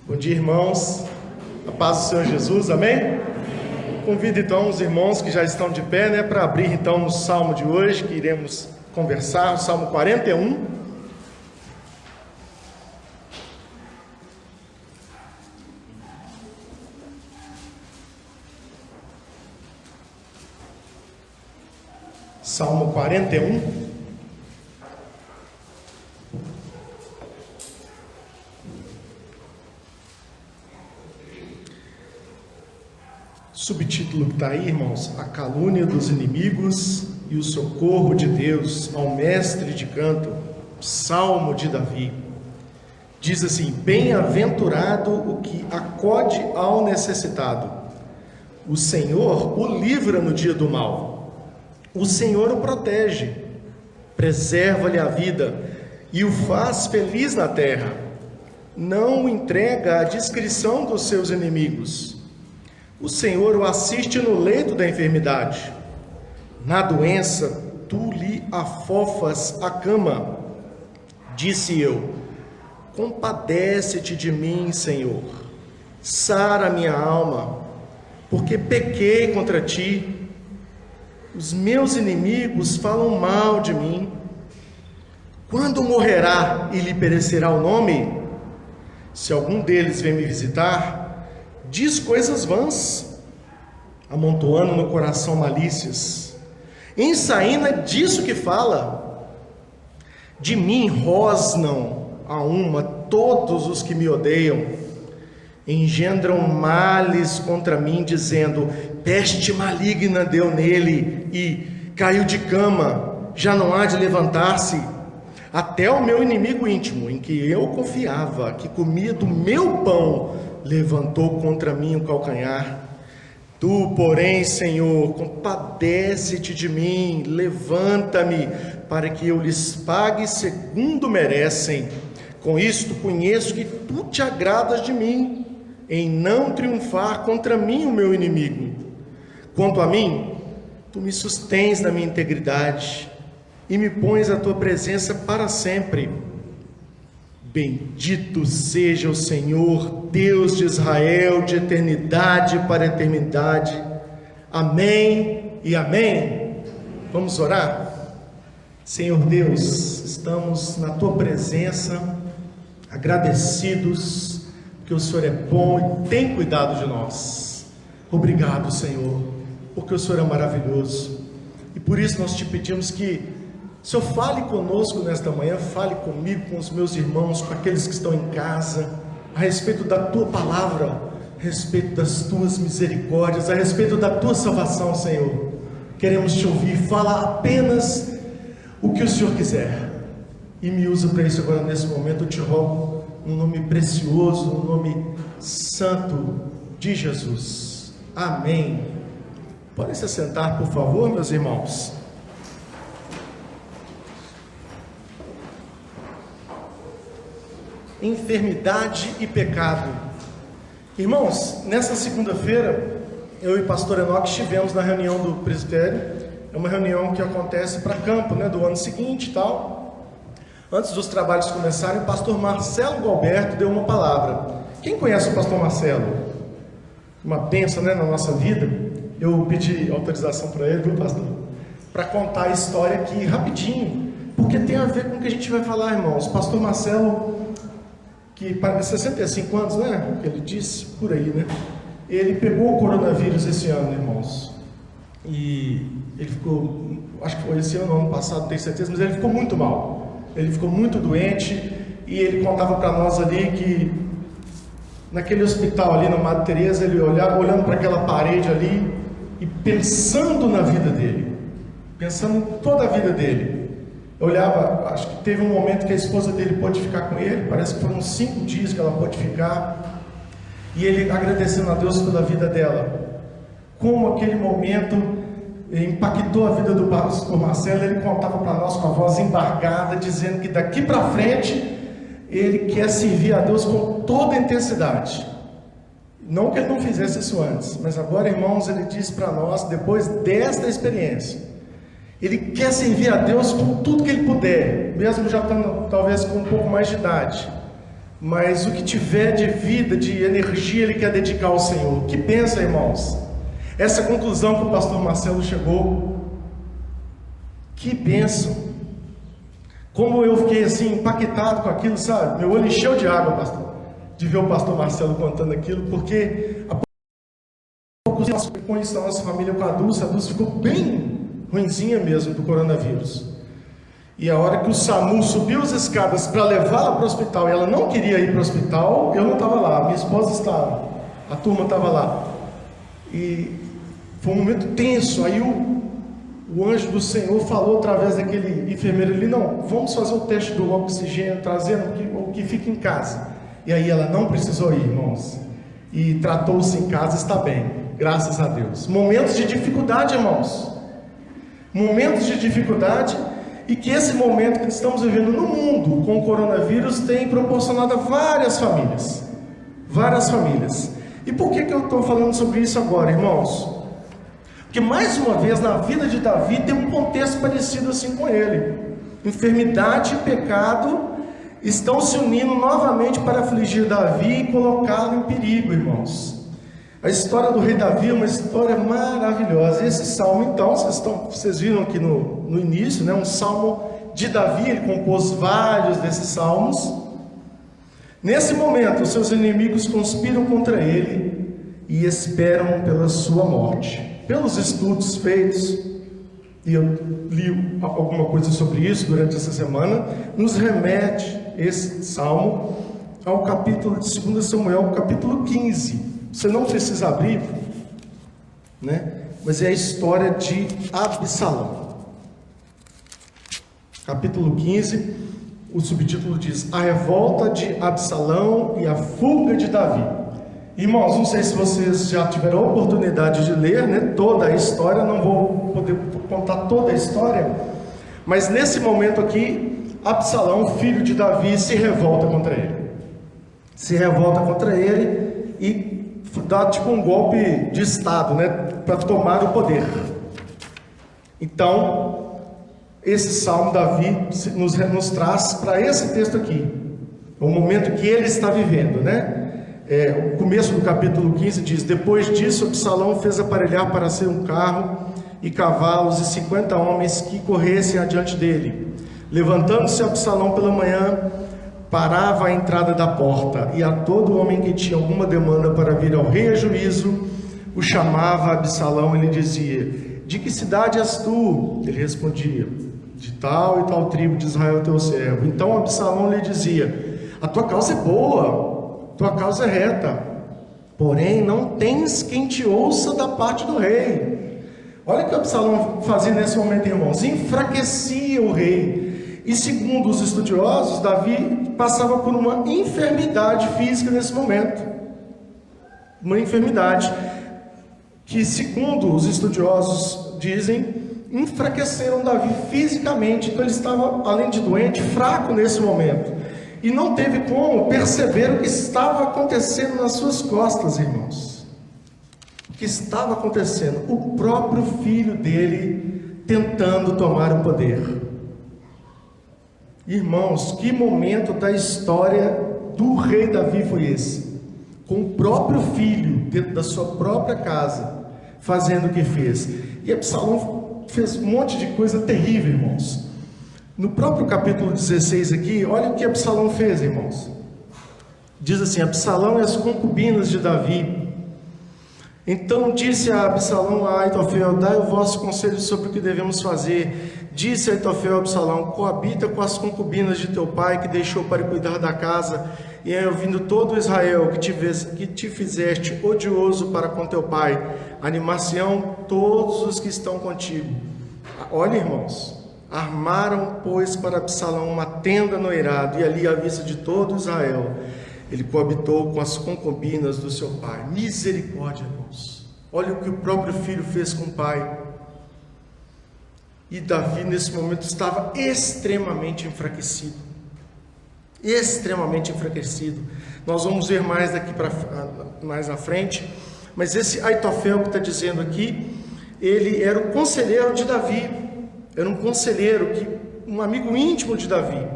Bom dia, irmãos. A paz do Senhor Jesus, amém? Convido então os irmãos que já estão de pé, para abrir então o salmo de hoje, que iremos conversar, o salmo 41. Salmo 41. Subtítulo que está aí, irmãos: a calúnia dos inimigos e o socorro de Deus ao mestre de canto. Salmo de Davi. Diz assim: bem-aventurado o que acode ao necessitado. O Senhor o livra no dia do mal. O Senhor o protege, preserva-lhe a vida e o faz feliz na terra. Não o entrega à discrição dos seus inimigos. O Senhor o assiste no leito da enfermidade. Na doença, tu lhe afofas a cama. Disse eu: compadece-te de mim, Senhor. Sara minha alma, porque pequei contra ti. Os meus inimigos falam mal de mim. Quando morrerá e lhe perecerá o nome? Se algum deles vem me visitar, diz coisas vãs, amontoando no coração malícias. Em Saína disso que fala. De mim rosnam a uma todos os que me odeiam. Engendram males contra mim, dizendo: peste maligna deu nele e caiu de cama, já não há de levantar-se. Até o meu inimigo íntimo, em que eu confiava, que comia do meu pão, levantou contra mim o calcanhar. Tu, porém, Senhor, compadece-te de mim, levanta-me, para que eu lhes pague segundo merecem. Com isto conheço que tu te agradas de mim, em não triunfar contra mim o meu inimigo. Quanto a mim, tu me sustens na minha integridade, e me pões a tua presença para sempre. Bendito seja o Senhor, Deus de Israel, de eternidade para eternidade. Amém e amém. Vamos orar? Senhor Deus, estamos na tua presença, agradecidos, porque o Senhor é bom e tem cuidado de nós. Obrigado, Senhor, porque o Senhor é maravilhoso. E por isso nós te pedimos que o Senhor fale conosco nesta manhã, fale comigo, com os meus irmãos, com aqueles que estão em casa, a respeito da tua palavra, a respeito das tuas misericórdias, a respeito da tua salvação, Senhor. Queremos te ouvir, fala apenas o que o Senhor quiser, e me usa para isso agora nesse momento. Eu te rogo, no nome precioso, no nome santo de Jesus. Amém. Podem se assentar, por favor, meus irmãos. Enfermidade e pecado. Irmãos, nessa segunda-feira, eu e o pastor Enoque estivemos na reunião do presbitério. É uma reunião que acontece para campo, do ano seguinte e tal. Antes dos trabalhos começarem, o pastor Marcelo Galberto deu uma palavra. Quem conhece o pastor Marcelo? Uma bênção, na nossa vida. Eu pedi autorização para ele, viu, pastor? Para contar a história aqui rapidinho, porque tem a ver com o que a gente vai falar, irmãos. O pastor Marcelo, que para 65 anos, que ele disse, por aí, ele pegou o coronavírus esse ano, irmãos, e ele ficou, acho que foi esse ano passado, não tenho certeza, mas ele ficou muito mal, ele ficou muito doente, e ele contava para nós ali que, naquele hospital ali na Madre Teresa, ele olhando para aquela parede ali, e pensando na vida dele, pensando em toda a vida dele. Eu olhava, acho que teve um momento que a esposa dele pôde ficar com ele, parece que foram 5 dias que ela pôde ficar, e ele agradecendo a Deus pela vida dela. Como aquele momento impactou a vida do pastor Marcelo. Ele contava para nós com a voz embargada, dizendo que daqui para frente ele quer servir a Deus com toda a intensidade. Não que ele não fizesse isso antes, mas agora, irmãos, ele diz para nós, depois desta experiência, ele quer servir a Deus com tudo que ele puder, mesmo já estando talvez com um pouco mais de idade. mas o que tiver de vida, de energia, ele quer dedicar ao Senhor. Que bênção, irmãos! Essa conclusão que o pastor Marcelo chegou, que bênção! Como eu fiquei assim, impactado com aquilo, sabe? Meu olho encheu de água, pastor, de ver o pastor Marcelo contando aquilo, porque há poucos dias com isso da nossa família com a Dulce ficou bem ruinzinha mesmo do coronavírus. E a hora que o SAMU subiu as escadas para levá-la para o hospital, e ela não queria ir para o hospital, eu não estava lá, minha esposa estava, a turma estava lá. E foi um momento tenso. Aí o anjo do Senhor falou através daquele enfermeiro ali: não, vamos fazer o teste do oxigênio, trazendo o que fica em casa. E aí ela não precisou ir, irmãos, e tratou-se em casa, está bem, graças a Deus. Momentos de dificuldade, irmãos, momentos de dificuldade, e que esse momento que estamos vivendo no mundo com o coronavírus tem proporcionado a várias famílias. E por que eu estou falando sobre isso agora, irmãos? Porque mais uma vez na vida de Davi tem um contexto parecido assim com ele. Enfermidade e pecado estão se unindo novamente para afligir Davi e colocá-lo em perigo, irmãos. A história do rei Davi é uma história maravilhosa. Esse salmo, então, vocês viram aqui no início, né? Um salmo de Davi. Ele compôs vários desses salmos. Nesse momento, os seus inimigos conspiram contra ele e esperam pela sua morte. Pelos estudos feitos, e eu li alguma coisa sobre isso durante essa semana, nos remete esse salmo ao capítulo de 2 Samuel, capítulo 15. Você não precisa abrir, né? Mas é a história de Absalão. Capítulo 15, o subtítulo diz: A revolta de Absalão e a fuga de Davi. Irmãos, não sei se vocês já tiveram a oportunidade de ler, né, toda a história. Não vou poder contar toda a história, mas nesse momento aqui, Absalão, filho de Davi, se revolta contra ele e dá tipo um golpe de estado, né, para tomar o poder. Então, esse salmo Davi nos traz para esse texto aqui, o momento que ele está vivendo, né? O começo do capítulo 15 diz: Depois disso, Absalão fez aparelhar para si um carro e cavalos e 50 homens que corressem adiante dele. Levantando-se Absalão pela manhã, parava à entrada da porta, e a todo homem que tinha alguma demanda para vir ao rei a juízo, o chamava Absalão e lhe dizia: De que cidade és tu? Ele respondia: De tal e tal tribo de Israel, teu servo. Então Absalão lhe dizia: A tua causa é boa, tua causa é reta, porém não tens quem te ouça da parte do rei. Olha o que Absalão fazia nesse momento, irmãos: enfraquecia o rei. E segundo os estudiosos, Davi passava por uma enfermidade física nesse momento. Uma enfermidade que, segundo os estudiosos dizem, enfraqueceram Davi fisicamente. Então ele estava, além de doente, fraco nesse momento. E não teve como perceber o que estava acontecendo nas suas costas, irmãos. O que estava acontecendo? O próprio filho dele tentando tomar o poder. Irmãos, que momento da história do rei Davi foi esse? Com o próprio filho, dentro da sua própria casa, fazendo o que fez. E Absalão fez um monte de coisa terrível, irmãos. No próprio capítulo 16 aqui, olha o que Absalão fez, irmãos. Diz assim: Absalão e as concubinas de Davi. Então disse a Absalão a Aitofel: Dai o vosso conselho sobre o que devemos fazer. Disse Aitofel a Absalão: Coabita com as concubinas de teu pai, que deixou para cuidar da casa, e ouvindo todo Israel que te fizeste odioso para com teu pai, animar-se-ão todos os que estão contigo. Olha, irmãos, armaram, pois, para Absalão uma tenda no eirado, e ali à vista de todo Israel ele coabitou com as concubinas do seu pai. Misericórdia, irmãos. Olha o que o próprio filho fez com o pai. E Davi nesse momento estava extremamente enfraquecido. Extremamente enfraquecido. Nós vamos ver mais daqui mais à frente. Mas esse Aitofel que está dizendo aqui, ele era o conselheiro de Davi. Era um conselheiro, um amigo íntimo de Davi.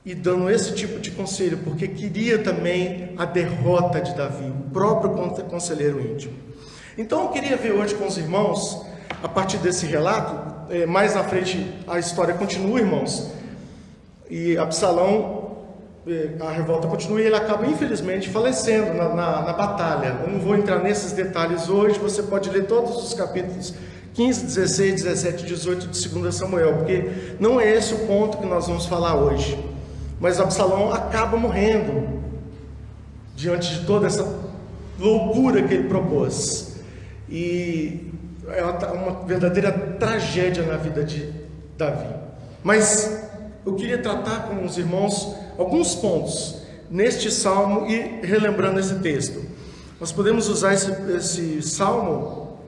e dando esse tipo de conselho, porque queria também a derrota de Davi, o próprio conselheiro íntimo. Então eu queria ver hoje com os irmãos, a partir desse relato, mais na frente a história continua, irmãos, e Absalão, a revolta continua e ele acaba infelizmente falecendo na batalha. Eu não vou entrar nesses detalhes hoje, você pode ler todos os capítulos 15, 16, 17, 18 de 2 Samuel, porque não é esse o ponto que nós vamos falar hoje. Mas Absalão acaba morrendo diante de toda essa loucura que ele propôs. E é uma verdadeira tragédia na vida de Davi. Mas eu queria tratar com os irmãos alguns pontos neste salmo e relembrando esse texto. Nós podemos usar esse salmo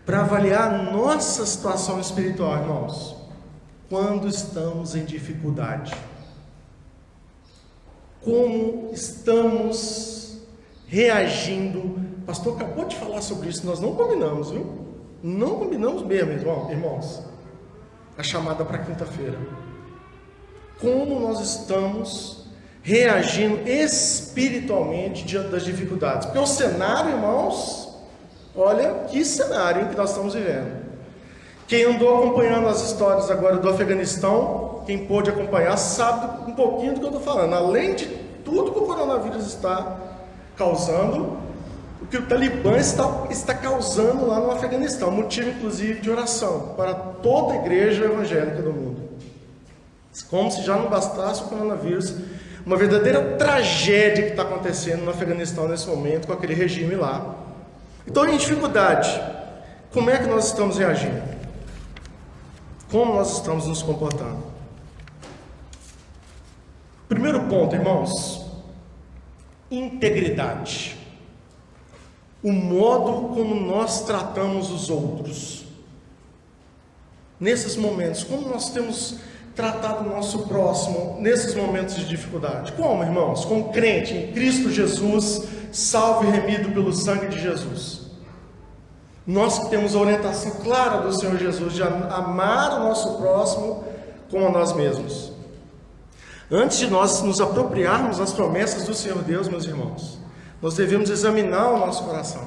para avaliar a nossa situação espiritual, irmãos, quando estamos em dificuldade. Como estamos reagindo? O pastor acabou de falar sobre isso, nós não combinamos, viu? Não combinamos mesmo, irmãos. A chamada para quinta-feira. Como nós estamos reagindo espiritualmente diante das dificuldades? Porque o cenário, irmãos, olha que cenário que nós estamos vivendo. Quem andou acompanhando as histórias agora do Afeganistão, quem pôde acompanhar, sabe um pouquinho do que eu estou falando. Além de tudo que o coronavírus está causando, o que o Talibã está causando lá no Afeganistão, motivo inclusive de oração para toda a igreja evangélica do mundo. Como se já não bastasse o coronavírus, uma verdadeira tragédia que está acontecendo no Afeganistão nesse momento, com aquele regime lá. Então, em dificuldade, como é que nós estamos reagindo? Como nós estamos nos comportando? Primeiro ponto, irmãos, integridade. O modo como nós tratamos os outros. Nesses momentos, como nós temos tratado o nosso próximo nesses momentos de dificuldade? Como, irmãos? Como crente em Cristo Jesus, salvo e remido pelo sangue de Jesus. Nós que temos a orientação clara do Senhor Jesus de amar o nosso próximo como a nós mesmos. Antes de nós nos apropriarmos das promessas do Senhor Deus, meus irmãos, nós devemos examinar o nosso coração.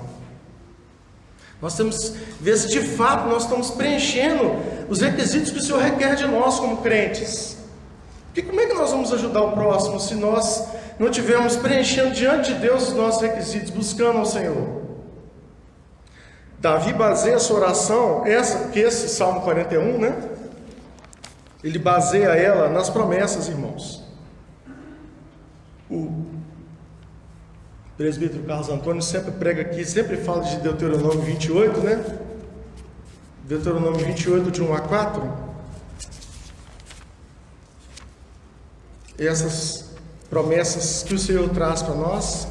Nós temos que ver se de fato nós estamos preenchendo os requisitos que o Senhor requer de nós como crentes. Porque como é que nós vamos ajudar o próximo se nós não estivermos preenchendo diante de Deus os nossos requisitos, buscando ao Senhor? Davi baseia a sua oração, esse Salmo 41, né? Ele baseia ela nas promessas, irmãos. O presbítero Carlos Antônio sempre prega aqui, sempre fala de Deuteronômio 28, né? Deuteronômio 28, de 1 a 4. Essas promessas que o Senhor traz para nós.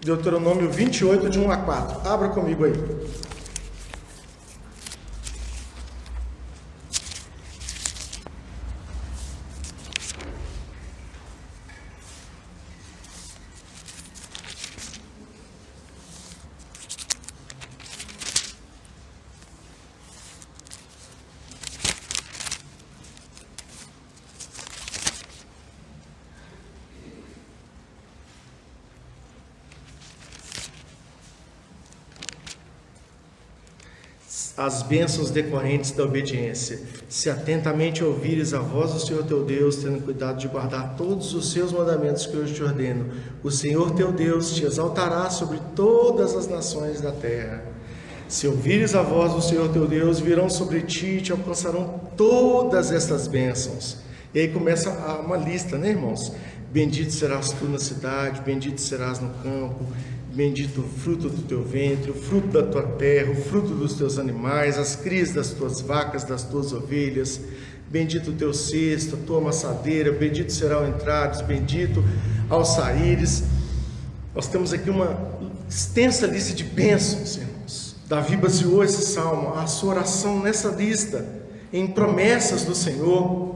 Deuteronômio 28, de 1 a 4. Abra comigo aí. As bênçãos decorrentes da obediência. Se atentamente ouvires a voz do Senhor teu Deus, tendo cuidado de guardar todos os seus mandamentos que hoje te ordeno, o Senhor teu Deus te exaltará sobre todas as nações da terra. Se ouvires a voz do Senhor teu Deus, virão sobre ti e te alcançarão todas estas bênçãos. E aí começa uma lista, né, irmãos? Bendito serás tu na cidade, bendito serás no campo, bendito o fruto do teu ventre, o fruto da tua terra, o fruto dos teus animais, as crias das tuas vacas, das tuas ovelhas, bendito o teu cesto, a tua amassadeira, bendito será o entrares, bendito ao saíres. Nós temos aqui uma extensa lista de bênçãos, irmãos. Davi baseou esse salmo, a sua oração nessa lista, em promessas do Senhor.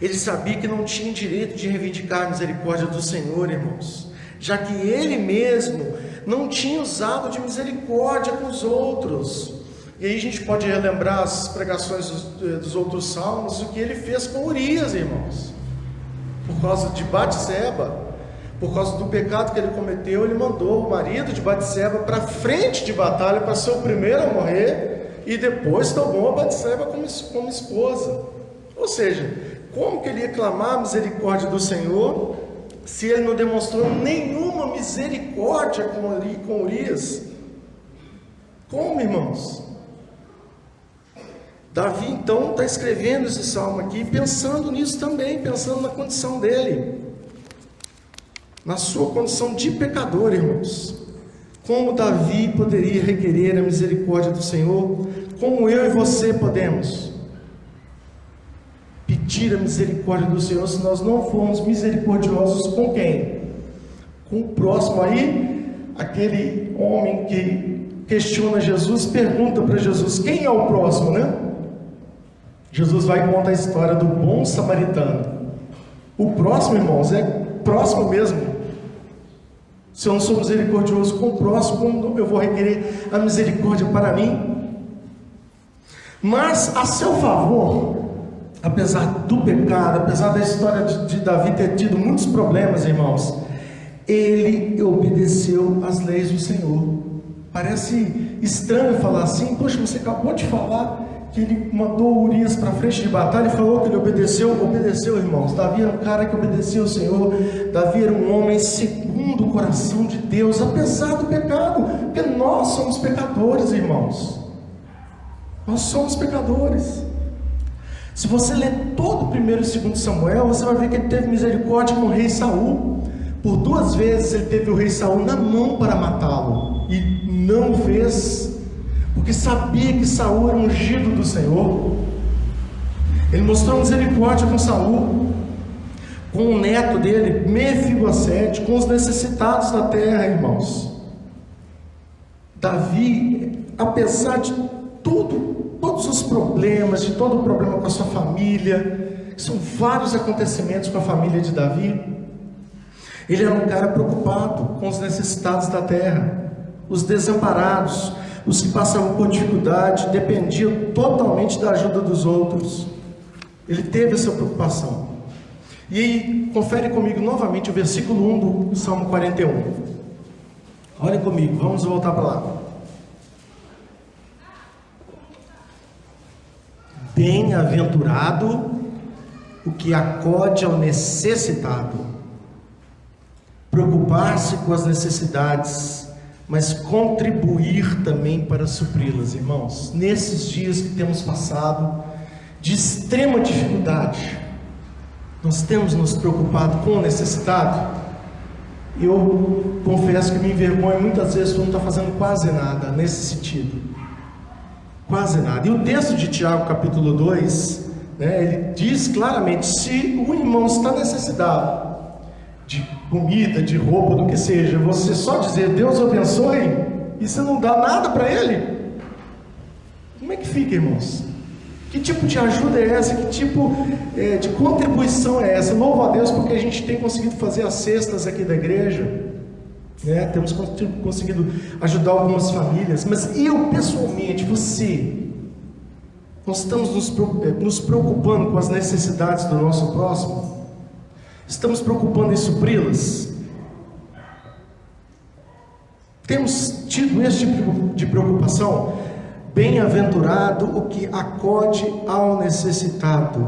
Ele sabia que não tinha direito de reivindicar a misericórdia do Senhor, irmãos, já que ele mesmo não tinha usado de misericórdia com os outros. E aí a gente pode relembrar as pregações dos outros salmos, o que ele fez com Urias, irmãos. Por causa de Batseba, por causa do pecado que ele cometeu, ele mandou o marido de Batseba para frente de batalha, para ser o primeiro a morrer, e depois tomou a Batseba como esposa. Ou seja, como que ele ia clamar a misericórdia do Senhor, se ele não demonstrou nenhuma misericórdia com Urias? Como, irmãos? Davi então está escrevendo esse salmo aqui, pensando nisso também, pensando na condição dele, na sua condição de pecador, irmãos. Como Davi poderia requerer a misericórdia do Senhor? Como eu e você podemos pedir a misericórdia do Senhor se nós não formos misericordiosos com quem? Com o próximo. Aí, aquele homem que questiona Jesus, pergunta para Jesus, quem é o próximo, né? Jesus vai contar a história do bom samaritano. O próximo, irmãos, é próximo mesmo. Se eu não sou misericordioso com o próximo, como eu vou requerer a misericórdia para mim? Mas a seu favor, apesar do pecado, apesar da história de Davi ter tido muitos problemas, irmãos, ele obedeceu às leis do Senhor. Parece estranho falar assim, poxa, você acabou de falar que ele mandou Urias para frente de batalha e falou que ele obedeceu, irmãos. Davi era um cara que obedeceu ao Senhor. Davi era um homem segundo o coração de Deus, apesar do pecado, porque nós somos pecadores, irmãos. Nós somos pecadores. Se você ler todo o 1º e 2 Samuel, você vai ver que ele teve misericórdia com o rei Saul. Por 2 vezes ele teve o rei Saul na mão para matá-lo, e não o fez, porque sabia que Saul era ungido do Senhor. Ele mostrou misericórdia com Saul, com o neto dele, Mefibosete, com os necessitados da terra, irmãos. Davi, apesar de todos os problemas, de todo o problema com a sua família, são vários acontecimentos com a família de Davi, ele era um cara preocupado com os necessitados da terra, os desamparados, os que passavam por dificuldade, dependiam totalmente da ajuda dos outros. Ele teve essa preocupação. E aí, confere comigo novamente o versículo 1 do Salmo 41. Olhem comigo, vamos voltar para lá. Bem-aventurado o que acode ao necessitado. Preocupar-se com as necessidades, mas contribuir também para supri-las, irmãos. Nesses dias que temos passado de extrema dificuldade, nós temos nos preocupado com o necessitado. Eu confesso que me envergonho muitas vezes por não estar fazendo quase nada nesse sentido. Quase nada. E o texto de Tiago, capítulo 2, ele diz claramente: se o irmão está necessitado de comida, de roupa, do que seja, você só dizer Deus abençoe, e você não dá nada para ele, como é que fica, irmãos? Que tipo de ajuda é essa? Que tipo de contribuição é essa? Louvo a Deus porque a gente tem conseguido fazer as cestas aqui da igreja, temos conseguido ajudar algumas famílias, mas eu pessoalmente, nós estamos nos preocupando com as necessidades do nosso próximo? Estamos preocupando em supri-las? Temos tido esse tipo de preocupação? Bem-aventurado o que acode ao necessitado,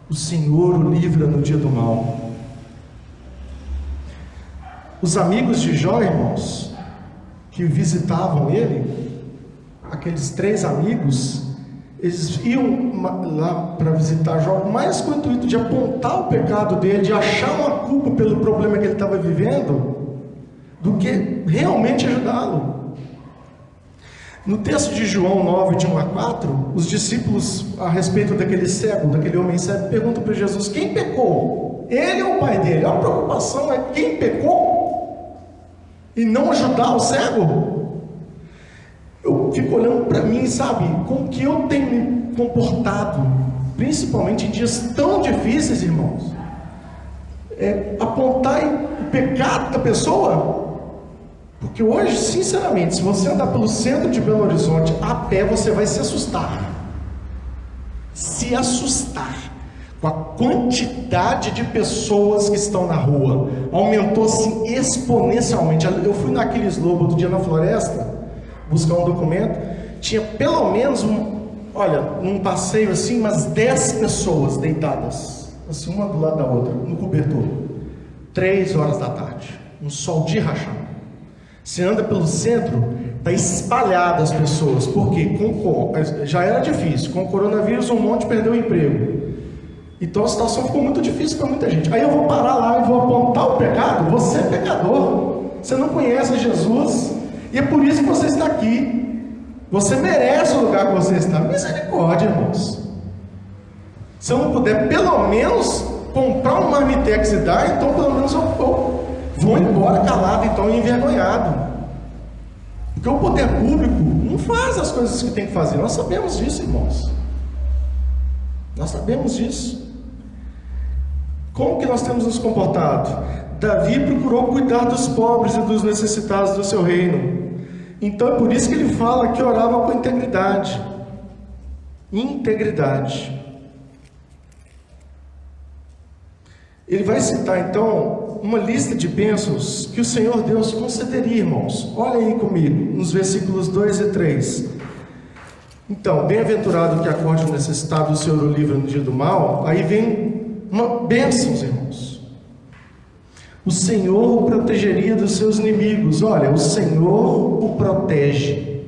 o Senhor o livra no dia do mal. Os amigos de Jó, irmãos, que visitavam ele, aqueles 3 amigos, eles iam lá para visitar Jó, mais com o intuito de apontar o pecado dele, de achar uma culpa pelo problema que ele estava vivendo, do que realmente ajudá-lo. No texto de João 9, de 1 a 4, os discípulos, a respeito daquele cego, daquele homem cego, perguntam para Jesus: quem pecou? Ele ou o pai dele? A preocupação é quem pecou e não ajudar o cego. Eu fico olhando para mim, sabe, como que eu tenho me comportado, principalmente em dias tão difíceis, irmãos. Apontar o pecado da pessoa, Porque hoje, sinceramente, se você andar pelo centro de Belo Horizonte a pé, você vai se assustar. Se assustar com a quantidade de pessoas que estão na rua. Aumentou assim exponencialmente. Eu fui naquele Slobo outro dia na floresta buscar um documento, tinha pelo menos num passeio assim, umas 10 pessoas deitadas, assim, uma do lado da outra, no cobertor. 3 horas da tarde, um sol de rachar. Você anda pelo centro, está espalhado as pessoas, porque já era difícil, com o coronavírus um monte perdeu o emprego. Então a situação ficou muito difícil para muita gente. Aí eu vou parar lá e vou apontar o pecado. Você é pecador, você não conhece Jesus, e é por isso que você está aqui. Você merece o lugar que você está. Misericórdia, irmãos. Se eu não puder pelo menos comprar um marmitex e dar, então pelo menos eu vou embora calado, então envergonhado. Porque o poder público não faz as coisas que tem que fazer. Nós sabemos disso, irmãos. Nós sabemos disso. Como que nós temos nos comportado? Davi procurou cuidar dos pobres e dos necessitados do seu reino. Então é por isso que ele fala que orava com integridade. Integridade. Ele vai citar então uma lista de bênçãos que o Senhor Deus concederia, irmãos. Olha aí comigo, nos versículos 2 e 3. Então, bem-aventurado que acorde o necessitado, o Senhor o livra no dia do mal. Aí vem uma bênção, irmãos. O Senhor o protegeria dos seus inimigos. Olha, o Senhor o protege.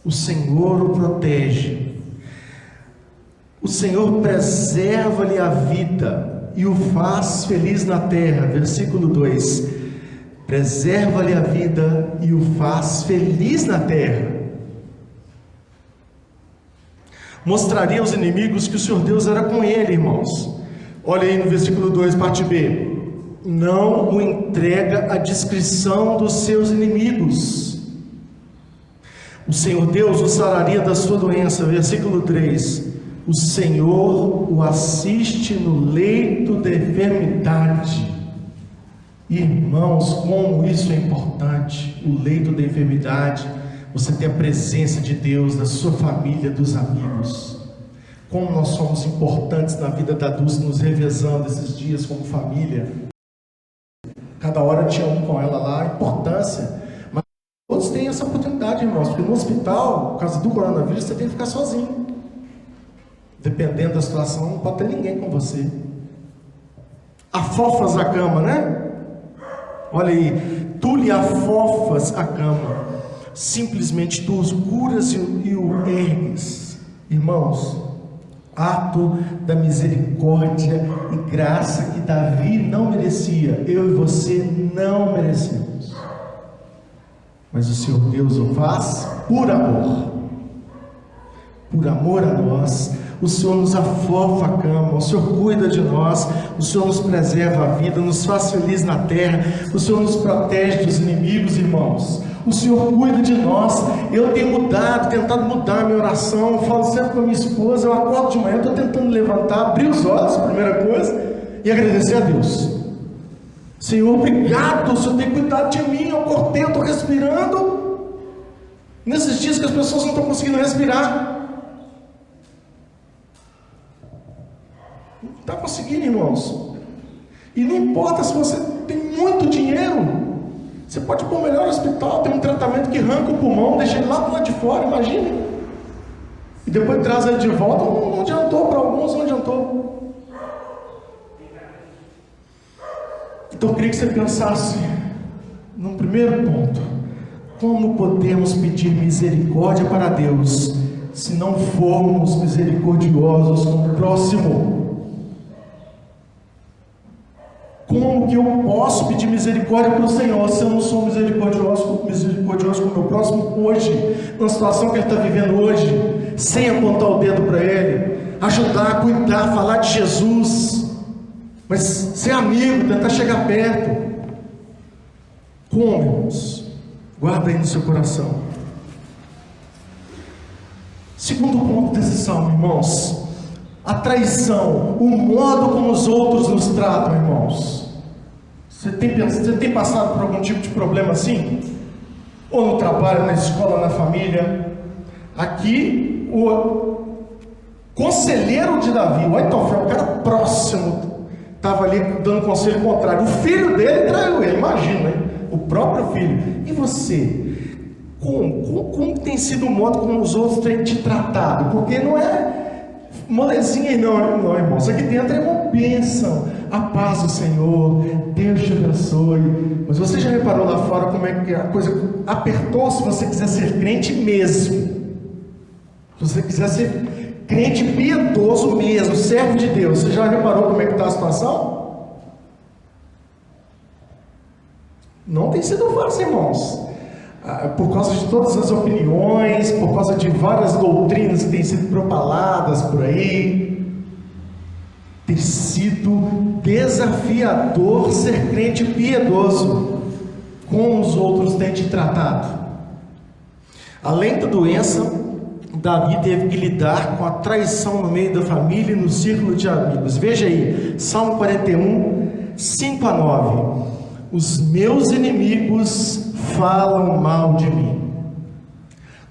O Senhor o protege. O Senhor preserva-lhe a vida e o faz feliz na terra. Versículo 2. Preserva-lhe a vida e o faz feliz na terra. Mostraria aos inimigos que o Senhor Deus era com ele, irmãos. Olha aí no versículo 2, parte B. Não o entrega à discrição dos seus inimigos. O Senhor Deus o sararia da sua doença. Versículo 3. O Senhor o assiste no leito da enfermidade. Irmãos, como isso é importante. O leito da enfermidade. Você tem a presença de Deus, da sua família, dos amigos. Como nós somos importantes na vida da Dulce, nos revezando esses dias como família. Cada hora tinha um com ela lá, importância. Mas todos têm essa oportunidade, irmãos, porque no hospital, por causa do coronavírus, você tem que ficar sozinho. Dependendo da situação, não pode ter ninguém com você. Afofas a cama, né? Olha aí, tu lhe afofas a cama. Simplesmente tu os curas e o ergues. Irmãos, ato da misericórdia e graça que Davi não merecia, eu e você não merecemos, mas o Senhor Deus o faz por amor a nós. O Senhor nos afofa a cama, o Senhor cuida de nós, o Senhor nos preserva a vida, nos faz feliz na terra, o Senhor nos protege dos inimigos, irmãos. O Senhor cuida de nós. Eu tenho tentado mudar a minha oração. Eu falo sempre com a minha esposa. Eu acordo de manhã, estou tentando levantar, abrir os olhos, primeira coisa, e agradecer a Deus. Senhor, obrigado. O Senhor tem cuidado de mim. Eu acordei, eu estou respirando. Nesses dias que as pessoas não estão conseguindo respirar. Não está conseguindo, irmãos. E não importa se você tem muito dinheiro. Você pode ir para o melhor hospital, tem um tratamento que arranca o pulmão, deixa ele lá do lado de fora, imagine. E depois traz ele de volta, não adiantou, para alguns não adiantou. Então eu queria que você pensasse num primeiro ponto: como podemos pedir misericórdia para Deus se não formos misericordiosos com o próximo? Como que eu posso pedir misericórdia para o Senhor se eu não sou misericordioso com o meu próximo hoje, na situação que ele está vivendo hoje, sem apontar o dedo para ele, ajudar, cuidar, falar de Jesus, mas ser amigo, tentar chegar perto? Como, irmãos? Guarda aí no seu coração. Segundo ponto desse salmo, irmãos: a traição, o modo como os outros nos tratam, irmãos. Você tem passado por algum tipo de problema assim? Ou no trabalho, na escola, na família? Aqui, o conselheiro de Davi, o Aitofel, o cara próximo, estava ali dando conselho contrário. O filho dele traiu ele, imagina, hein? O próprio filho. E você? Como tem sido o modo como os outros têm te tratado? Porque não é molezinha, não, irmão. Isso aqui dentro é uma bênção. A paz do Senhor, Deus te abençoe. Mas você já reparou lá fora como é que a coisa apertou? Se você quiser ser crente mesmo, se você quiser ser crente piedoso mesmo, servo de Deus, você já reparou como é que está a situação? Não tem sido fácil, irmãos. Por causa de todas as opiniões, por causa de várias doutrinas que têm sido propaladas por aí, tem sido desafiador ser crente piedoso. Como os outros têm te tratado? Além da doença, Davi teve que lidar com a traição no meio da família e no círculo de amigos. Veja aí, Salmo 41, 5 a 9. Os meus inimigos falam mal de mim.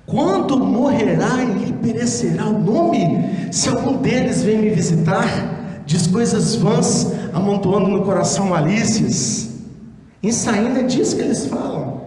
Quando morrerá e lhe perecerá o nome? Se algum deles vem me visitar, diz coisas vãs, amontoando no coração malícias. Em saindo é disso que eles falam.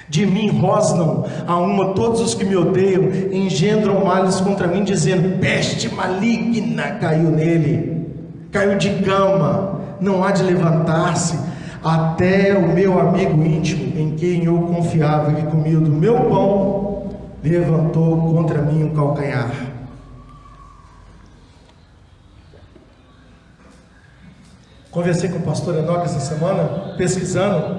De mim rosnam a uma todos os que me odeiam, engendram males contra mim, dizendo: peste maligna caiu nele, caiu de cama, não há de levantar-se. Até o meu amigo íntimo, em quem eu confiava, que comia do meu pão, levantou contra mim um calcanhar. Conversei com o pastor Enoque essa semana, pesquisando.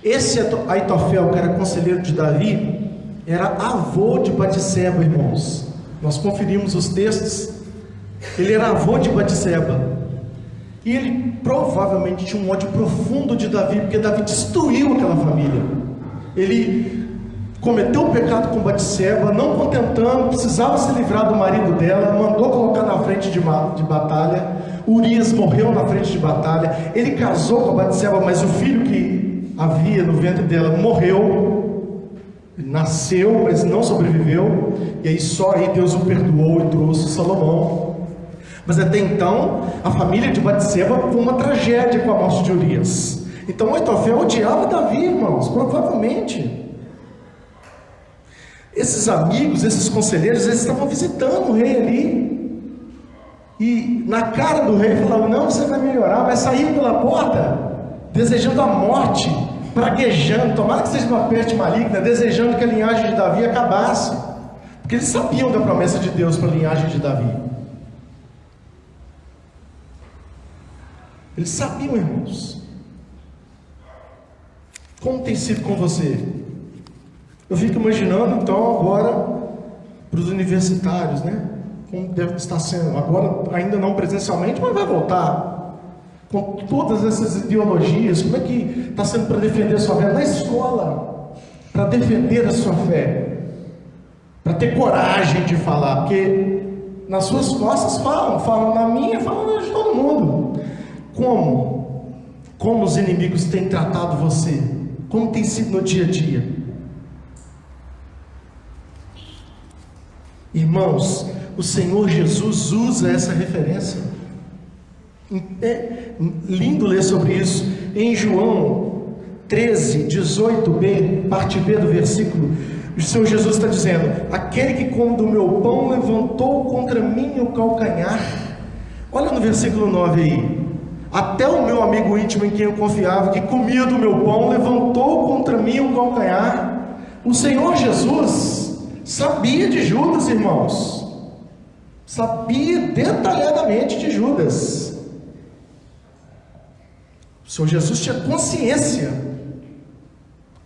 Esse Aitofel, que era conselheiro de Davi, era avô de Batseba, irmãos. Nós conferimos os textos. Ele era avô de Batseba. E ele provavelmente tinha um ódio profundo de Davi, porque Davi destruiu aquela família. Ele cometeu o pecado com Batseba, não contentando, precisava se livrar do marido dela, mandou colocar na frente de batalha. Urias morreu na frente de batalha. Ele casou com a Batseba, mas o filho que havia no ventre dela morreu. Ele nasceu, mas não sobreviveu. E aí só aí Deus o perdoou e trouxe Salomão. Mas até então, a família de Batseba foi uma tragédia com a morte de Urias. Então Aitofel odiava Davi, irmãos, provavelmente. Esses amigos, esses conselheiros, eles estavam visitando o rei ali. E na cara do rei falavam: não, você vai melhorar, vai sair pela porta, desejando a morte, praguejando, tomara que seja uma peste maligna, desejando que a linhagem de Davi acabasse. Porque eles sabiam da promessa de Deus para a linhagem de Davi. Eles sabiam, irmãos. Como tem sido com você? Eu fico imaginando então agora para os universitários, né? Como deve estar sendo, agora ainda não presencialmente, mas vai voltar. Com todas essas ideologias, como é que está sendo para defender a sua fé? Na escola, para defender a sua fé, para ter coragem de falar, porque nas suas costas falam na minha, falam na de todo mundo. Como os inimigos têm tratado você? Como tem sido no dia a dia? Irmãos, o Senhor Jesus usa essa referência. É lindo ler sobre isso. Em João 13, 18b, parte B do versículo, o Senhor Jesus está dizendo: aquele que come do meu pão levantou contra mim o calcanhar. Olha no versículo 9 aí. Até o meu amigo íntimo, em quem eu confiava, que comia do meu pão, levantou contra mim o calcanhar. O Senhor Jesus sabia de Judas, irmãos. Sabia detalhadamente de Judas. O Senhor Jesus tinha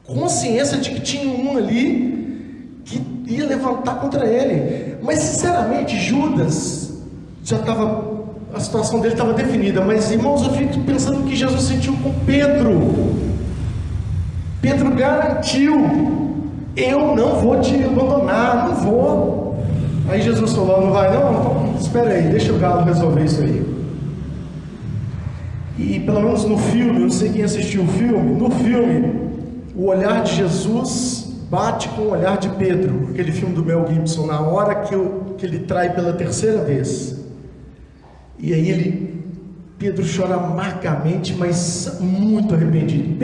consciência de que tinha um ali que ia levantar contra ele. Mas sinceramente, Judas já estava... a situação dele estava definida. Mas irmãos, eu fico pensando o que Jesus sentiu com Pedro. Pedro garantiu: eu não vou te abandonar, não vou. Aí Jesus falou: não vai não? Então espera aí, deixa o galo resolver isso aí. E pelo menos no filme, eu não sei quem assistiu o filme, no filme, o olhar de Jesus bate com o olhar de Pedro, aquele filme do Mel Gibson, na hora que ele trai pela terceira vez. E aí Pedro chora amargamente, mas muito arrependido.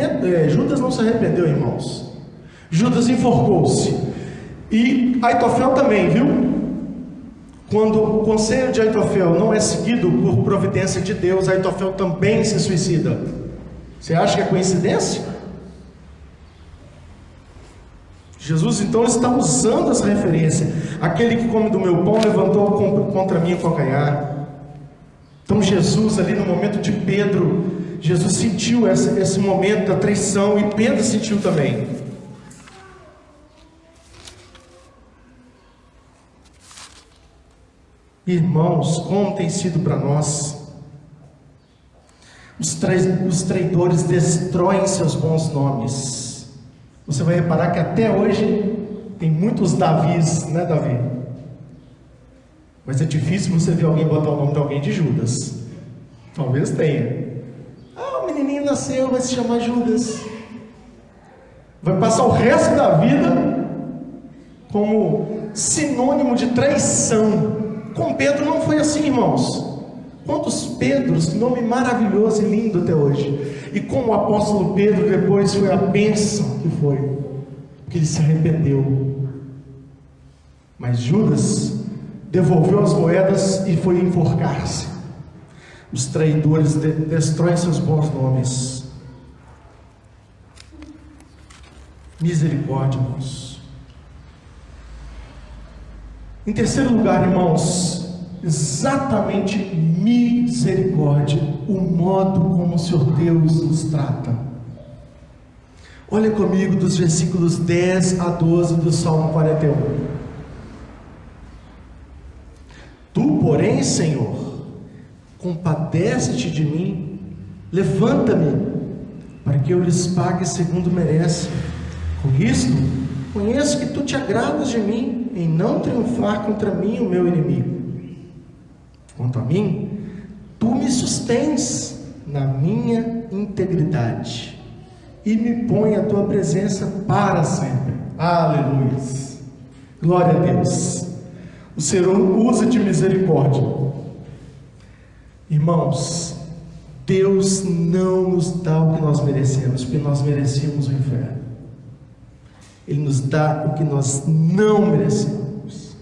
Judas não se arrependeu, irmãos. Judas enforcou-se. E Aitofel também, viu? Quando o conselho de Aitofel não é seguido por providência de Deus, Aitofel também se suicida. Você acha que é coincidência? Jesus então está usando essa referência. Aquele que come do meu pão levantou contra mim o calcanhar. Então Jesus ali no momento de Pedro, Jesus sentiu esse momento da traição, e Pedro sentiu também. Irmãos, como tem sido para nós, os traidores destroem seus bons nomes. Você vai reparar que até hoje tem muitos Davis, né, Davi? Mas é difícil você ver alguém botar o nome de alguém de Judas. Talvez tenha. O menininho nasceu, vai se chamar Judas. Vai passar o resto da vida como sinônimo de traição. Com Pedro não foi assim, irmãos. Quantos Pedros, que nome maravilhoso e lindo até hoje. E como o apóstolo Pedro depois foi a bênção que foi, porque ele se arrependeu. Mas Judas devolveu as moedas e foi enforcar-se. Os traidores destroem seus bons nomes. Misericórdia, irmãos. Em terceiro lugar, irmãos, exatamente misericórdia, o modo como o Senhor Deus nos trata. Olha comigo dos versículos 10 a 12 do Salmo 41. Tu, porém, Senhor, compadece-te de mim, levanta-me, para que eu lhes pague segundo merece. Com isto, conheço que tu te agradas de mim, em não triunfar contra mim o meu inimigo. Quanto a mim, tu me sustens na minha integridade e me põe à tua presença para sempre. Aleluia. Glória a Deus. O Senhor usa de misericórdia. Irmãos, Deus não nos dá o que nós merecemos, porque nós merecemos o inferno. Ele nos dá o que nós não merecemos,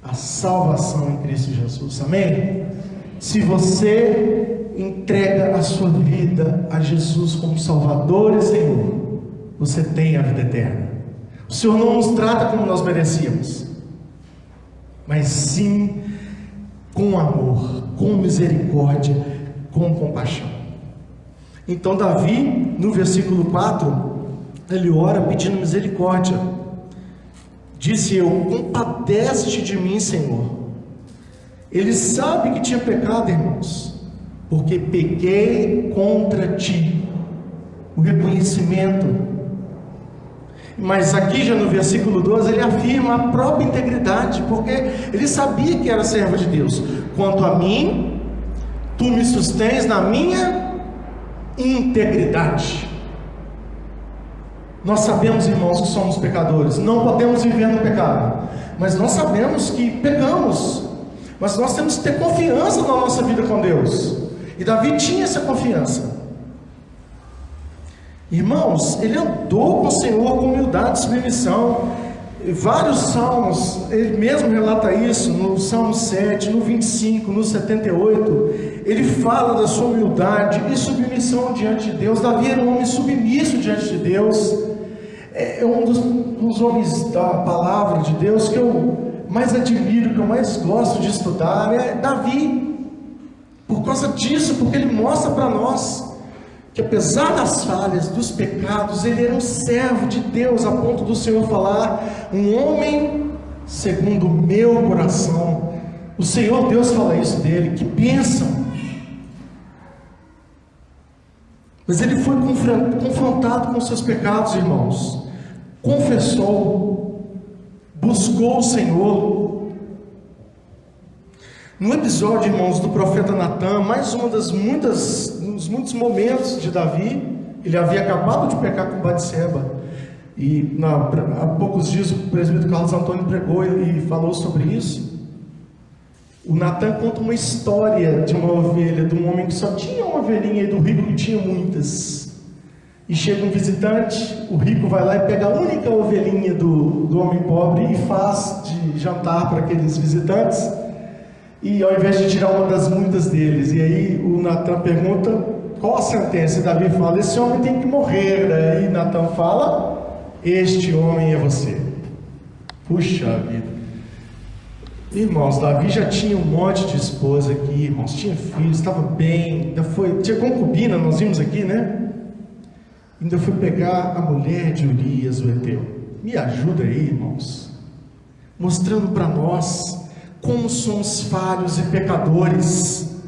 a salvação em Cristo Jesus, amém? Se você entrega a sua vida a Jesus como Salvador e Senhor, você tem a vida eterna. O Senhor não nos trata como nós merecíamos, mas sim com amor, com misericórdia, com compaixão. Então Davi, no versículo 4, ele ora pedindo misericórdia. Disse eu: compadece-te de mim, Senhor. Ele sabe que tinha pecado, irmãos, porque pequei contra ti. O reconhecimento. Mas aqui já no versículo 12 ele afirma a própria integridade, porque ele sabia que era servo de Deus. Quanto a mim, tu me sustens na minha integridade. Nós sabemos, irmãos, que somos pecadores, não podemos viver no pecado, mas nós sabemos que pecamos, mas nós temos que ter confiança na nossa vida com Deus, e Davi tinha essa confiança. Irmãos, ele andou com o Senhor com humildade e submissão. Vários salmos, ele mesmo relata isso, no Salmo 7, no 25, no 78, ele fala da sua humildade e submissão diante de Deus. Davi era um homem submisso diante de Deus. É um dos homens da palavra de Deus que eu mais admiro, que eu mais gosto de estudar, é Davi. Por causa disso, porque ele mostra para nós que apesar das falhas, dos pecados, ele era um servo de Deus, a ponto do Senhor falar: um homem segundo o meu coração. O Senhor Deus fala isso dele, que bênção. Mas ele foi confrontado com seus pecados, irmãos, confessou, buscou o Senhor. No episódio, irmãos, do profeta Natã, mais uma das muitas nos muitos momentos de Davi. Ele havia acabado de pecar com Batseba. E há poucos dias o presbítero Carlos Antônio pregou e falou sobre isso. O Natan conta uma história de uma ovelha, de um homem que só tinha uma ovelhinha, e do rico que tinha muitas. E chega um visitante, o rico vai lá e pega a única ovelhinha do homem pobre e faz de jantar para aqueles visitantes, e ao invés de tirar uma das muitas deles. E aí o Natan pergunta qual a sentença, e Davi fala: esse homem tem que morrer. Aí Natan fala: este homem é você. Puxa vida. Irmãos, Davi já tinha um monte de esposa aqui, irmãos, tinha filhos, estava bem, tinha concubina, nós vimos aqui, né? Ainda foi pegar a mulher de Urias, o Heteu. Me ajuda aí, irmãos, mostrando para nós como somos falhos e pecadores.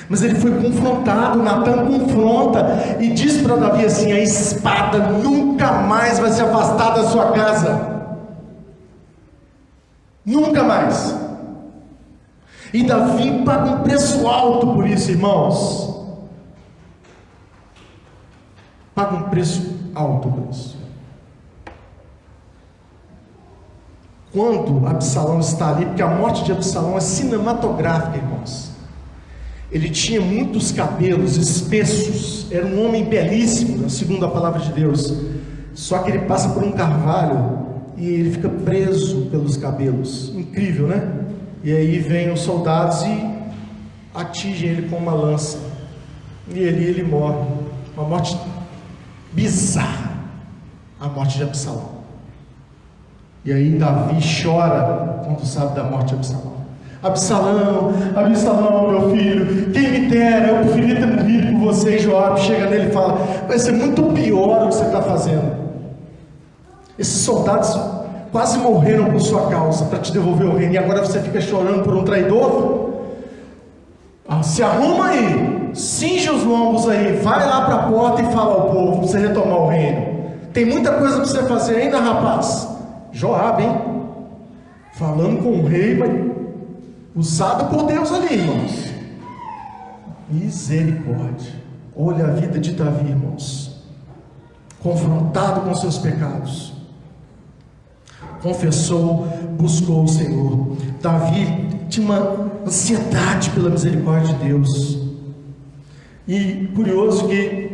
Mas ele foi confrontado, Natan confronta e diz para Davi assim: a espada nunca mais vai se afastar da sua casa, nunca mais. E Davi paga um preço alto por isso, irmãos. Paga um preço alto por isso. Quando Absalão está ali, porque a morte de Absalão é cinematográfica, irmãos. Ele tinha muitos cabelos espessos, era um homem belíssimo, segundo a palavra de Deus. Só que ele passa por um carvalho e ele fica preso pelos cabelos. Incrível, né? E aí vêm os soldados e atingem ele com uma lança. E ele morre. Uma morte bizarra, a morte de Absalão. E aí Davi chora quando sabe da morte de Absalão. Absalão, meu filho, quem me dera, eu preferia ter morrido por você. E Joabe chega nele e fala: vai ser muito pior o que você está fazendo. Esses soldados quase morreram por sua causa, para te devolver o reino, e agora você fica chorando por um traidor? Se arruma aí, cinge os lombos aí, vai lá para a porta e fala ao povo para você retomar o reino. Tem muita coisa para você fazer ainda, rapaz. Joabe, hein? Falando com o rei, mas usado por Deus ali, irmãos. Misericórdia. Olha a vida de Davi, irmãos. Confrontado com seus pecados, confessou, buscou o Senhor. Davi tinha uma ansiedade pela misericórdia de Deus. E curioso que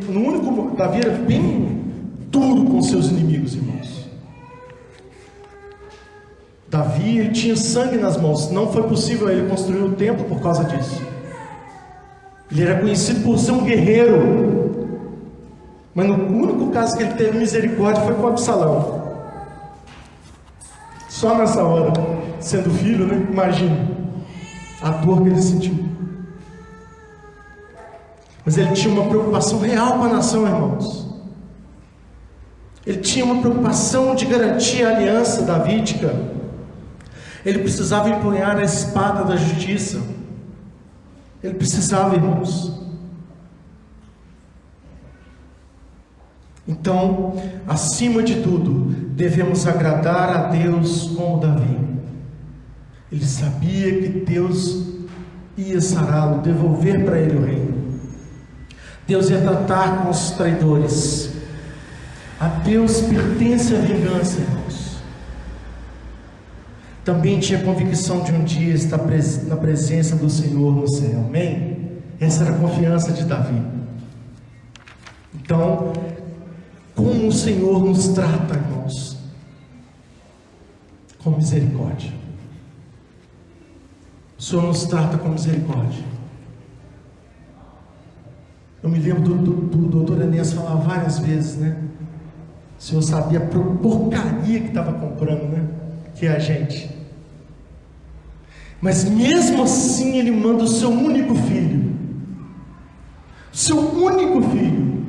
Davi era bem duro com seus inimigos, irmãos. Davi, ele tinha sangue nas mãos. Não foi possível ele construir o templo por causa disso. Ele era conhecido por ser um guerreiro. Mas o único caso que ele teve misericórdia foi com Absalão. Só nessa hora, sendo filho, né? Imagina a dor que ele sentiu. Mas ele tinha uma preocupação real com a nação, irmãos. Ele tinha uma preocupação de garantir a aliança davídica. Ele precisava empunhar a espada da justiça. Ele precisava, irmãos. Então, acima de tudo, devemos agradar a Deus como Davi. Ele sabia que Deus ia sará-lo, devolver para ele o reino. Deus ia tratar com os traidores. A Deus pertence a vingança, irmãos. Também tinha convicção de um dia estar na presença do Senhor no céu. Amém? Essa era a confiança de Davi. Então, como o Senhor nos trata, irmãos? Com misericórdia. O Senhor nos trata com misericórdia. Eu me lembro do doutor Enéas falar várias vezes, né? O Senhor sabia a porcaria que estava comprando, né? Que é a gente. Mas mesmo assim Ele manda o seu único filho. O seu único filho.